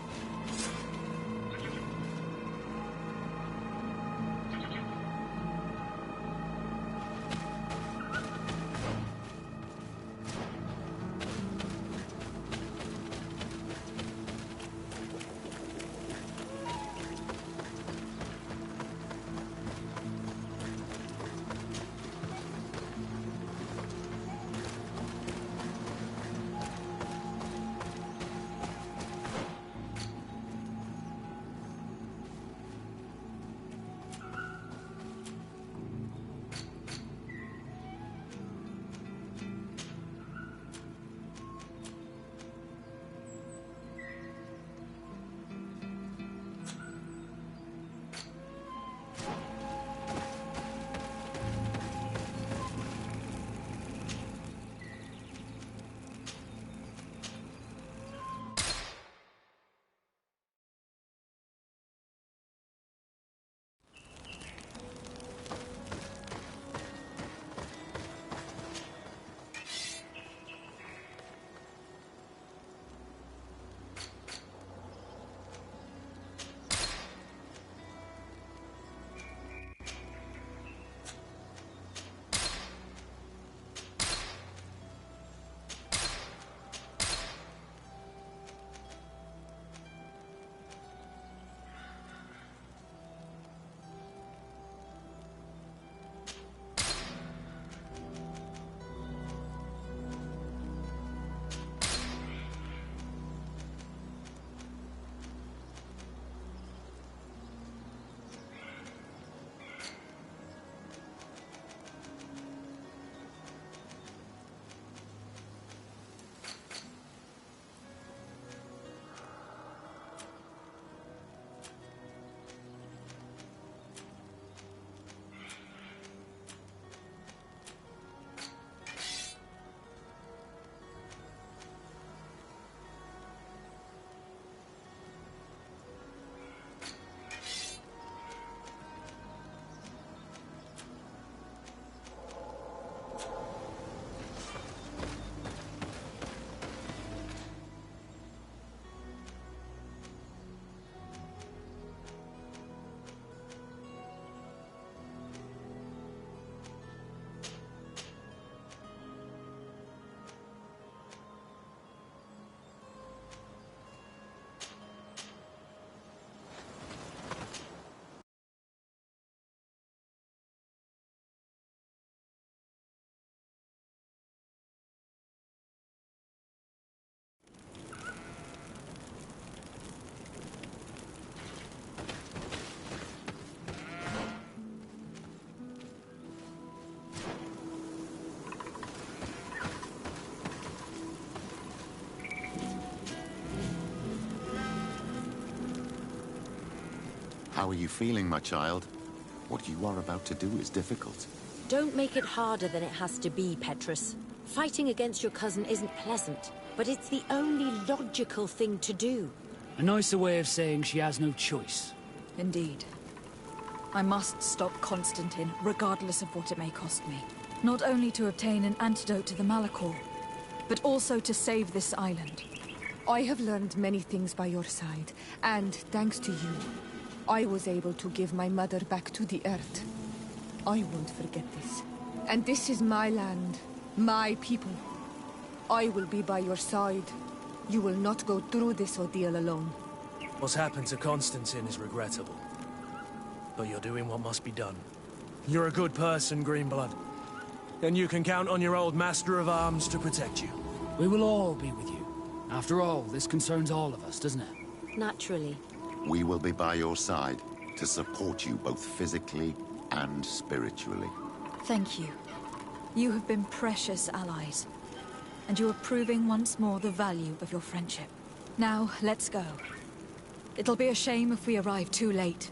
T: How are you feeling, my child? What you are about to do is difficult.
U: Don't make it harder than it has to be, Petrus. Fighting against your cousin isn't pleasant, but it's the only logical thing to do.
L: A nicer way of saying she has no choice.
A: Indeed. I must stop Constantine, regardless of what it may cost me. Not only to obtain an antidote to the Malachor, but also to save this island.
F: I have learned many things by your side, and thanks to you, I was able to give my mother back to the Earth. I won't forget this. And this is my land, my people. I will be by your side. You will not go through this ordeal alone.
D: What's happened to Constantine is regrettable. But you're doing what must be done. You're a good person, Greenblood. And you can count on your old master of arms to protect you.
L: We will all be with you. After all, this concerns all of us, doesn't it?
U: Naturally.
T: We will be by your side to support you both physically and spiritually.
A: Thank you. You have been precious allies. and you are proving once more the value of your friendship. Now, let's go. It'll be a shame if we arrive too late.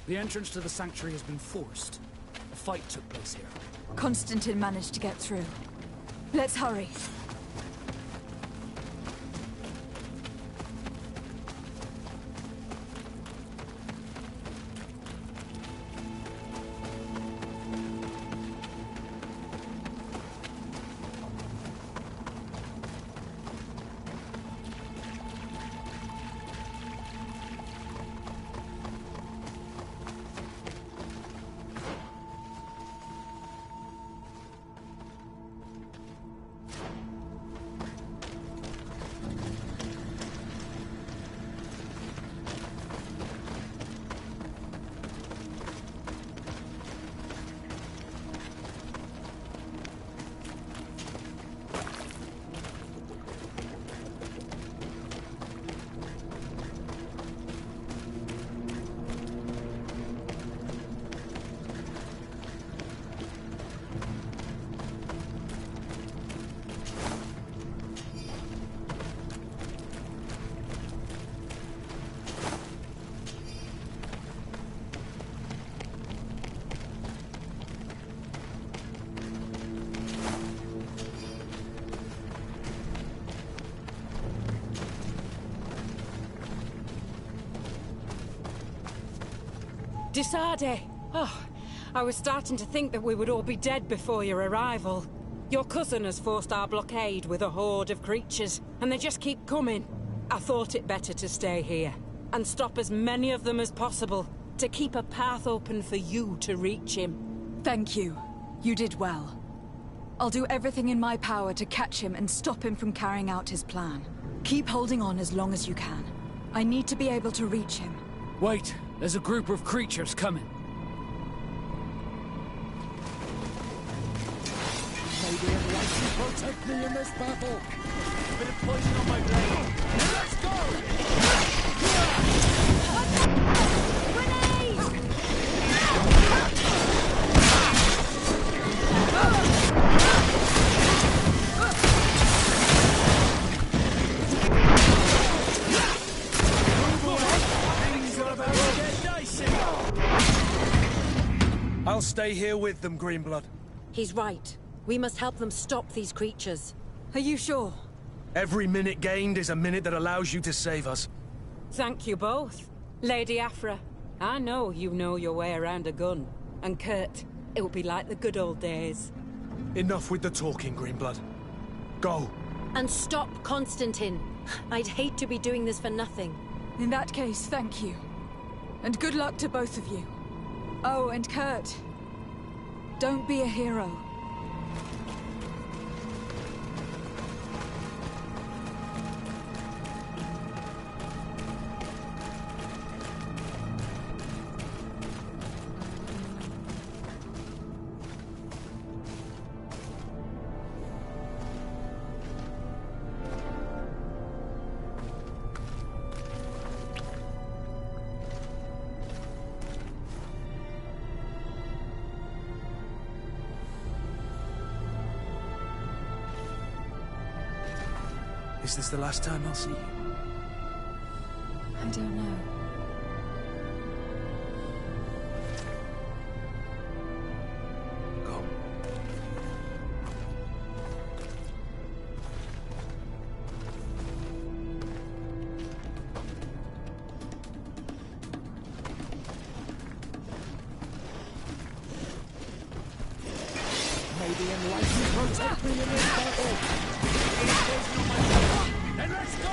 L: The entrance to the sanctuary has been forced. A fight took place here.
A: Constantine managed to get through. Let's hurry.
Q: Disade! Oh, I was starting to think that we would all be dead before your arrival. Your cousin has forced our blockade with a horde of creatures, and they just keep coming. I thought it better to stay here, and stop as many of them as possible, to keep a path open for you to reach him.
A: Thank you. You did well. I'll do everything in my power to catch him and stop him from carrying out his plan. Keep holding on as long as you can. I need to be able to reach him.
L: Wait, there's a group of creatures coming.
P: May the enlightened protect me in this battle. A bit of poison on my blade. Let's go!
D: I'll stay here with them, Greenblood.
U: He's right. We must help them stop these creatures.
A: Are you sure?
D: Every minute gained is a minute that allows you to save us.
Q: Thank you both. Lady Afra, I know you know your way around a gun. And Kurt, it'll be like the good old days.
D: Enough with the talking, Greenblood. Go.
U: And stop Constantine. I'd hate to be doing this for nothing.
A: In that case, thank you. And good luck to both of you. Oh, and Kurt, don't be a hero.
D: Is this the last time I'll see you?
A: I don't know.
D: Go.
P: May the enlightened protect me in this battle. Then let's go!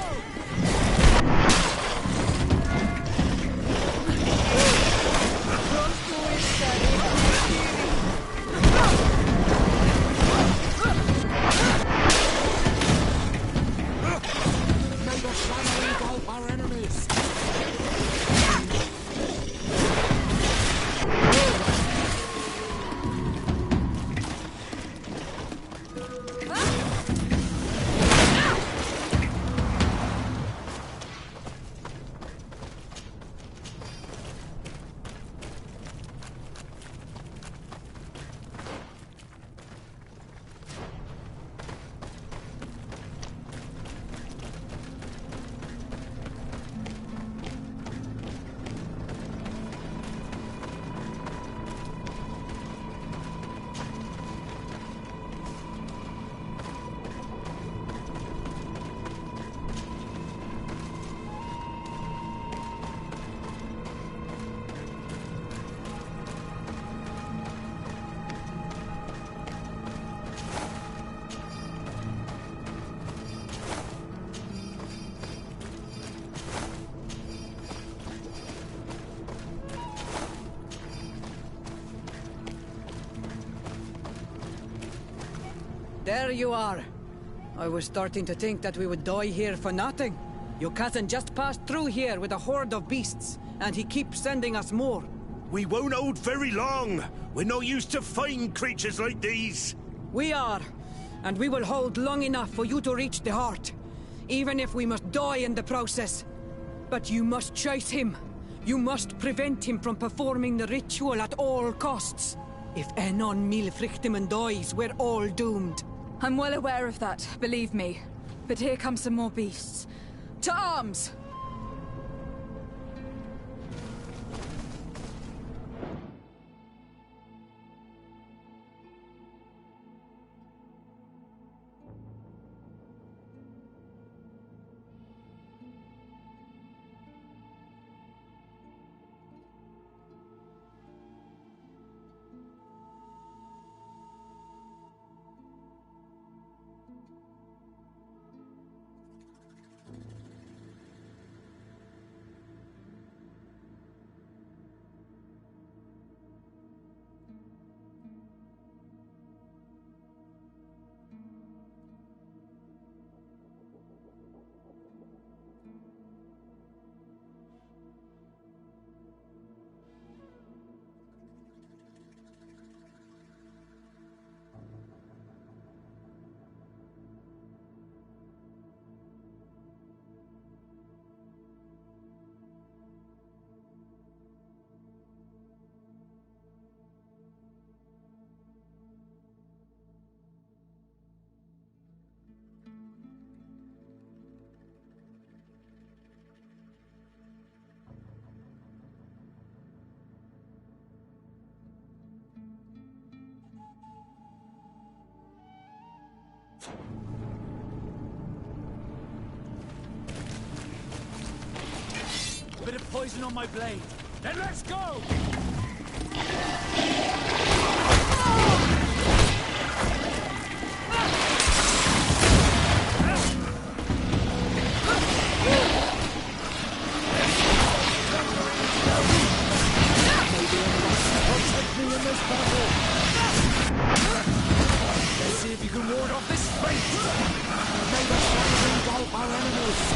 N: There you are. I was starting to think that we would die here for nothing. Your cousin just passed through here with a horde of beasts, and he keeps sending us more.
C: We won't hold very long. We're not used to fighting creatures like these.
N: We are, and we will hold long enough for you to reach the heart, even if we must die in the process. But you must chase him. You must prevent him from performing the ritual at all costs. If Enon Milfrichtemann dies, we're all doomed.
A: I'm well aware of that, believe me. But here come some more beasts. To arms!
L: A bit of poison on my blade. Then let's go!
P: Let's see if you can ward off this fate! May the fire engulf our enemies!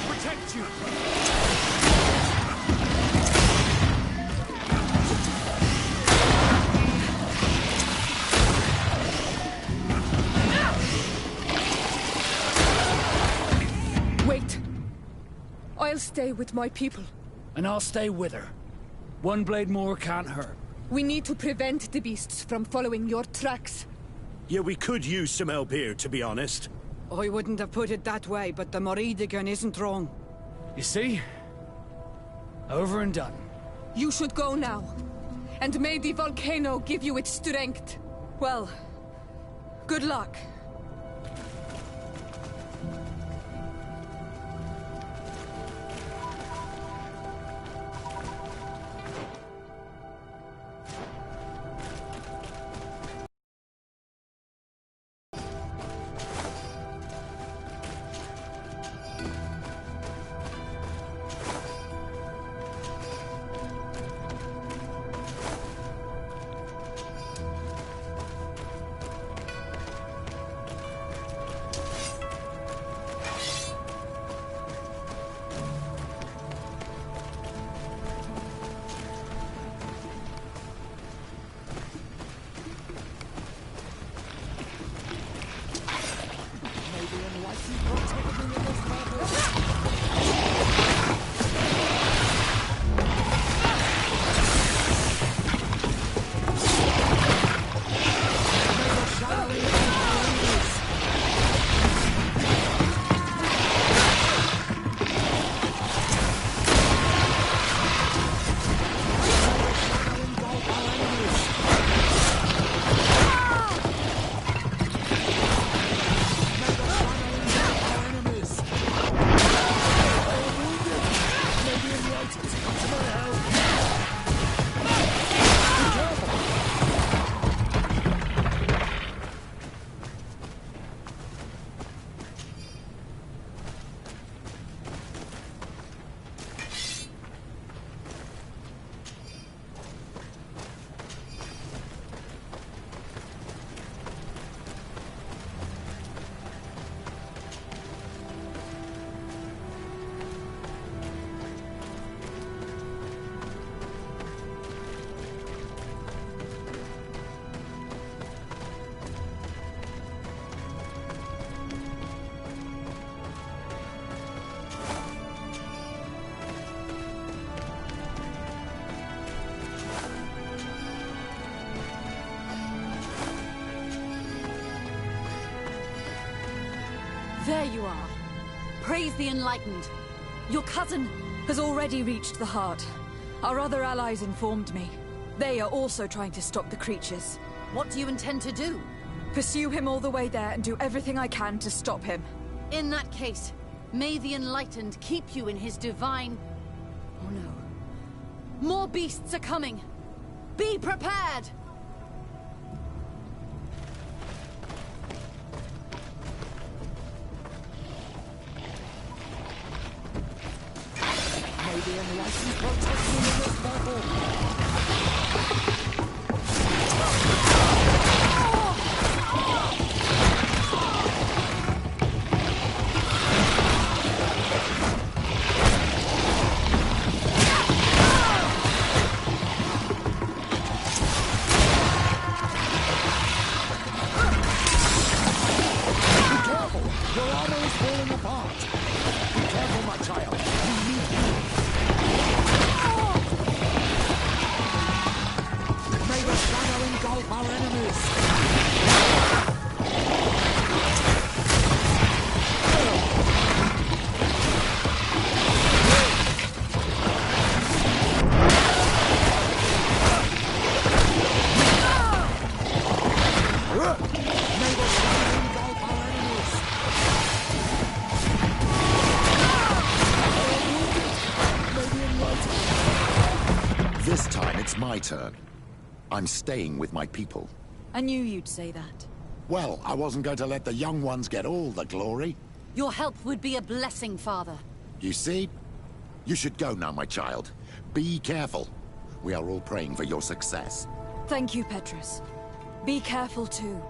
L: Protect you!
A: Wait! I'll stay with my people.
L: And I'll stay with her. One blade more can't hurt.
A: We need to prevent the beasts from following your tracks.
C: Yeah, we could use some help here, to be honest.
N: I wouldn't have put it that way, but the Moridigan isn't wrong.
L: You see? Over and done.
A: You should go now. And may the volcano give you its strength. Well, good luck.
I: There you are. Praise the Enlightened. Your cousin
A: has already reached the heart. Our other allies informed me. They are also trying to stop the creatures.
I: What do you intend to do?
A: Pursue him all the way there and do everything I can to stop him.
I: In that case, may the Enlightened keep you in his divine... Oh no. More beasts are coming! Be prepared!
P: May the Enlightened protect you in this battle!
T: This time it's my turn. I'm staying with my people.
A: I knew you'd say that.
E: Well, I wasn't going to let the young ones get all the glory.
I: Your help would be a blessing, Father.
E: You see? You should go now, my child. Be careful. We are all praying for your success.
A: Thank you, Petrus. Be careful too.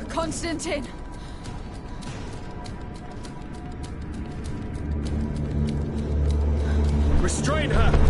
A: Constantine!
B: Restrain her!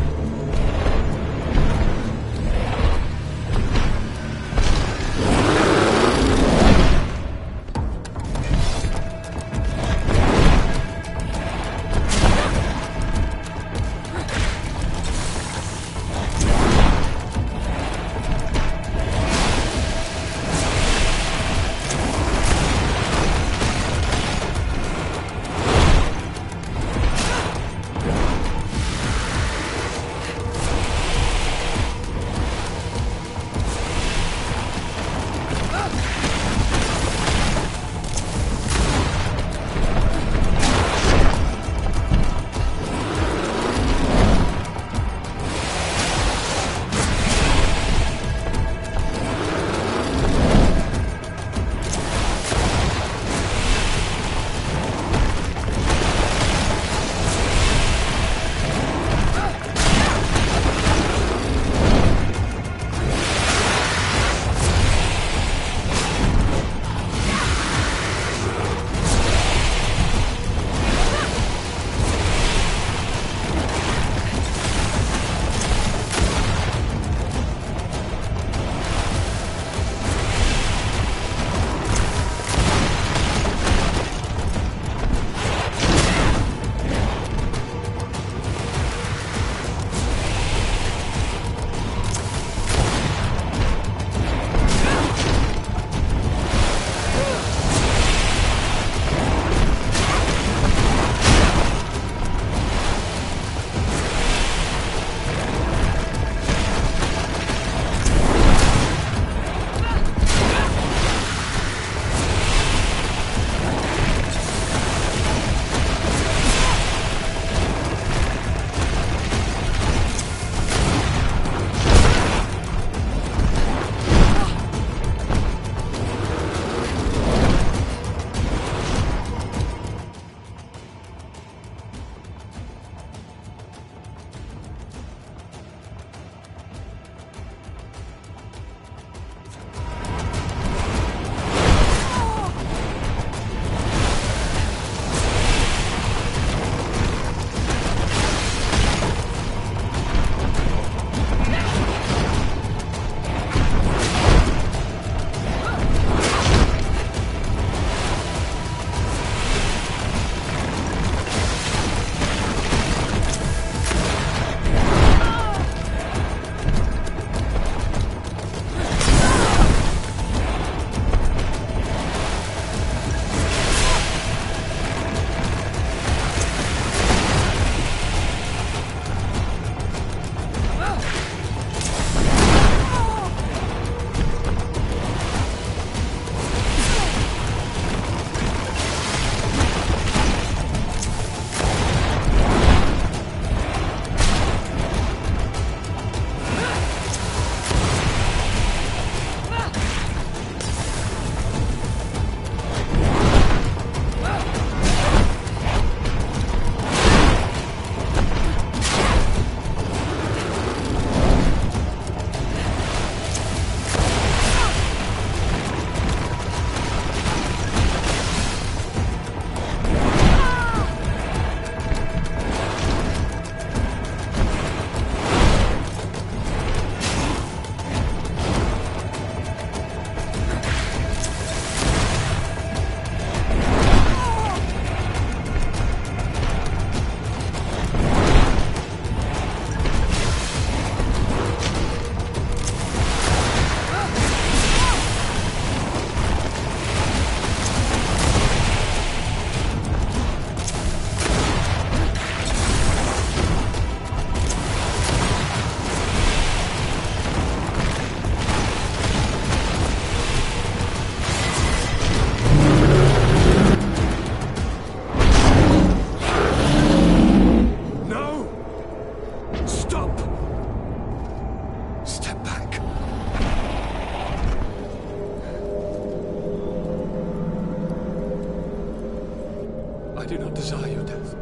B: I do not desire your death.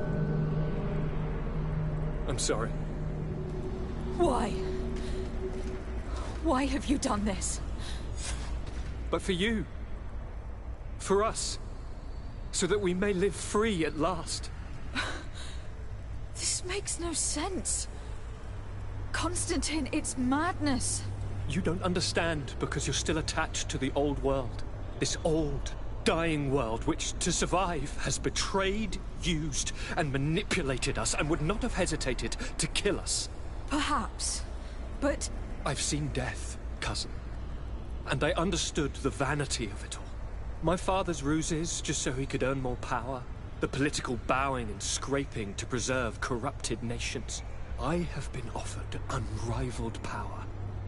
B: I'm sorry.
A: Why? Why have you done this?
B: But for you. For us. So that we may live free at last.
A: This makes no sense. Constantine, it's madness.
B: You don't understand because you're still attached to the old world. This old, dying world which, to survive, has betrayed, used, and manipulated us and would not have hesitated to kill us.
A: Perhaps. But...
B: I've seen death, cousin. And I understood the vanity of it all. My father's ruses just so he could earn more power. The political bowing and scraping to preserve corrupted nations. I have been offered unrivaled power,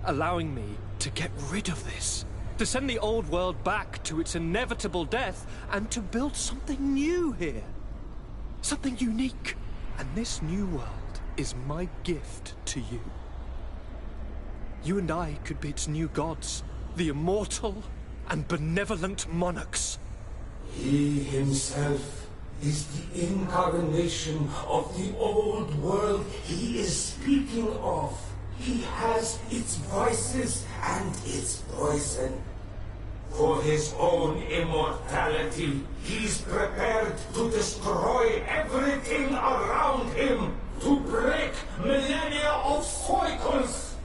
B: allowing me to get rid of this. To send the old world back to its inevitable death and to build something new here. Something unique. And this new world is my gift to you. You and I could be its new gods, the immortal and benevolent monarchs.
J: He himself is the incarnation of the old world he is speaking of. He has its vices and its poison. For his own immortality, he's prepared to destroy everything around him, to break millennia of cycles.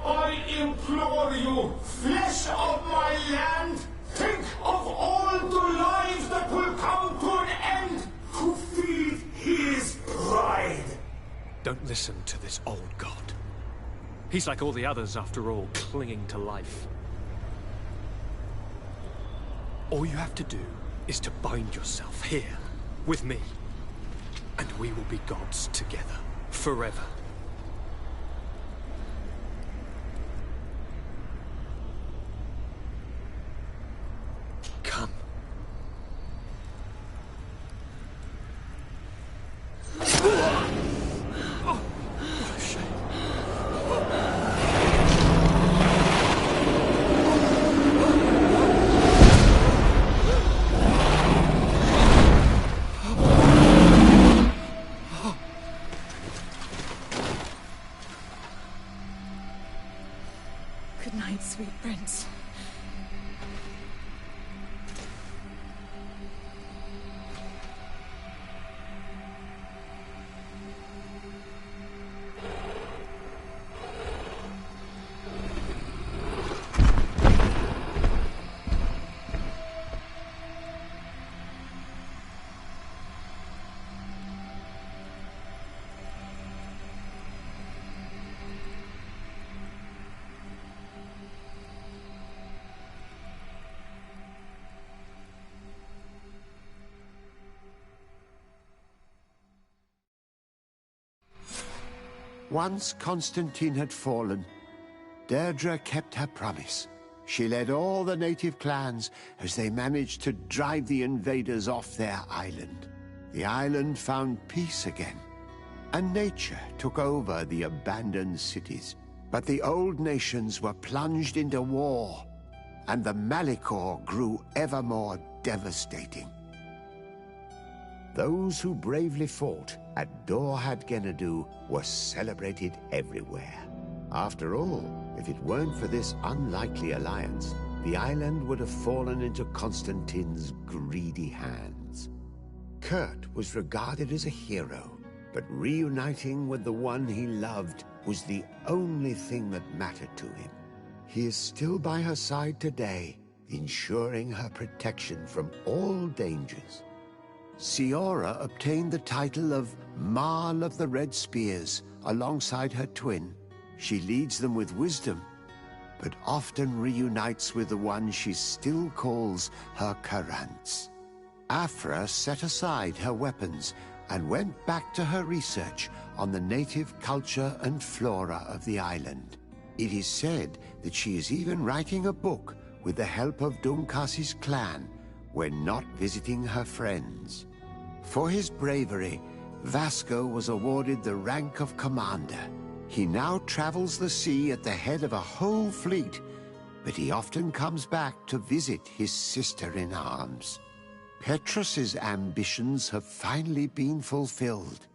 J: I implore you, flesh of my land, think of all the lives that will come to an end to feed his pride.
B: Don't listen to this old god. He's like all the others, after all, clinging to life. All you have to do is to bind yourself here, with me. And we will be gods together, forever. Come. Oh, what a shame.
A: Good night, sweet prince.
G: Once Constantine had fallen, Deirdre kept her promise. She led all the native clans as they managed to drive the invaders off their island. The island found peace again, and nature took over the abandoned cities. But the old nations were plunged into war, and the Malicor grew ever more devastating. Those who bravely fought at Dorhad Genadu were celebrated everywhere. After all, if it weren't for this unlikely alliance, the island would have fallen into Constantine's greedy hands. Kurt was regarded as a hero, but reuniting with the one he loved was the only thing that mattered to him. He is still by her side today, ensuring her protection from all dangers. Siora obtained the title of Marl of the Red Spears alongside her twin. She leads them with wisdom, but often reunites with the one she still calls her Karants. Afra set aside her weapons and went back to her research on the native culture and flora of the island. It is said that she is even writing a book with the help of Dunkasi's clan when not visiting her friends. For his bravery, Vasco was awarded the rank of commander. He now travels the sea at the head of a whole fleet, but he often comes back to visit his sister-in-arms. Petrus's ambitions have finally been fulfilled.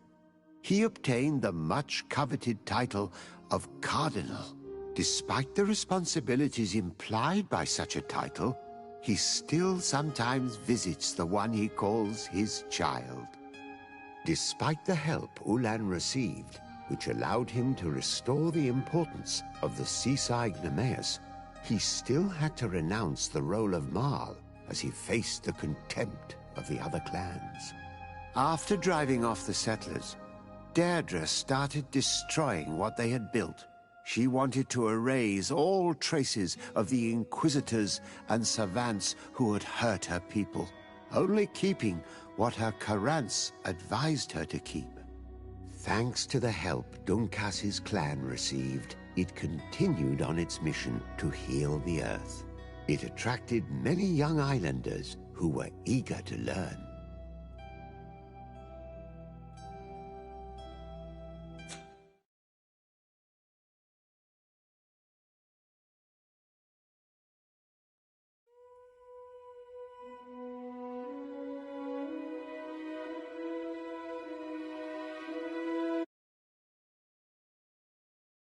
G: He obtained the much-coveted title of Cardinal. Despite the responsibilities implied by such a title, he still sometimes visits the one he calls his child. Despite the help Ulan received, which allowed him to restore the importance of the seaside Nemeus, he still had to renounce the role of Marl as he faced the contempt of the other clans. After driving off the settlers, Deirdre started destroying what they had built. She wanted to erase all traces of the Inquisitors and Savants who had hurt her people, only keeping what her Karants advised her to keep. Thanks to the help Dunkas's clan received, it continued on its mission to heal the Earth. It attracted many young islanders who were eager to learn.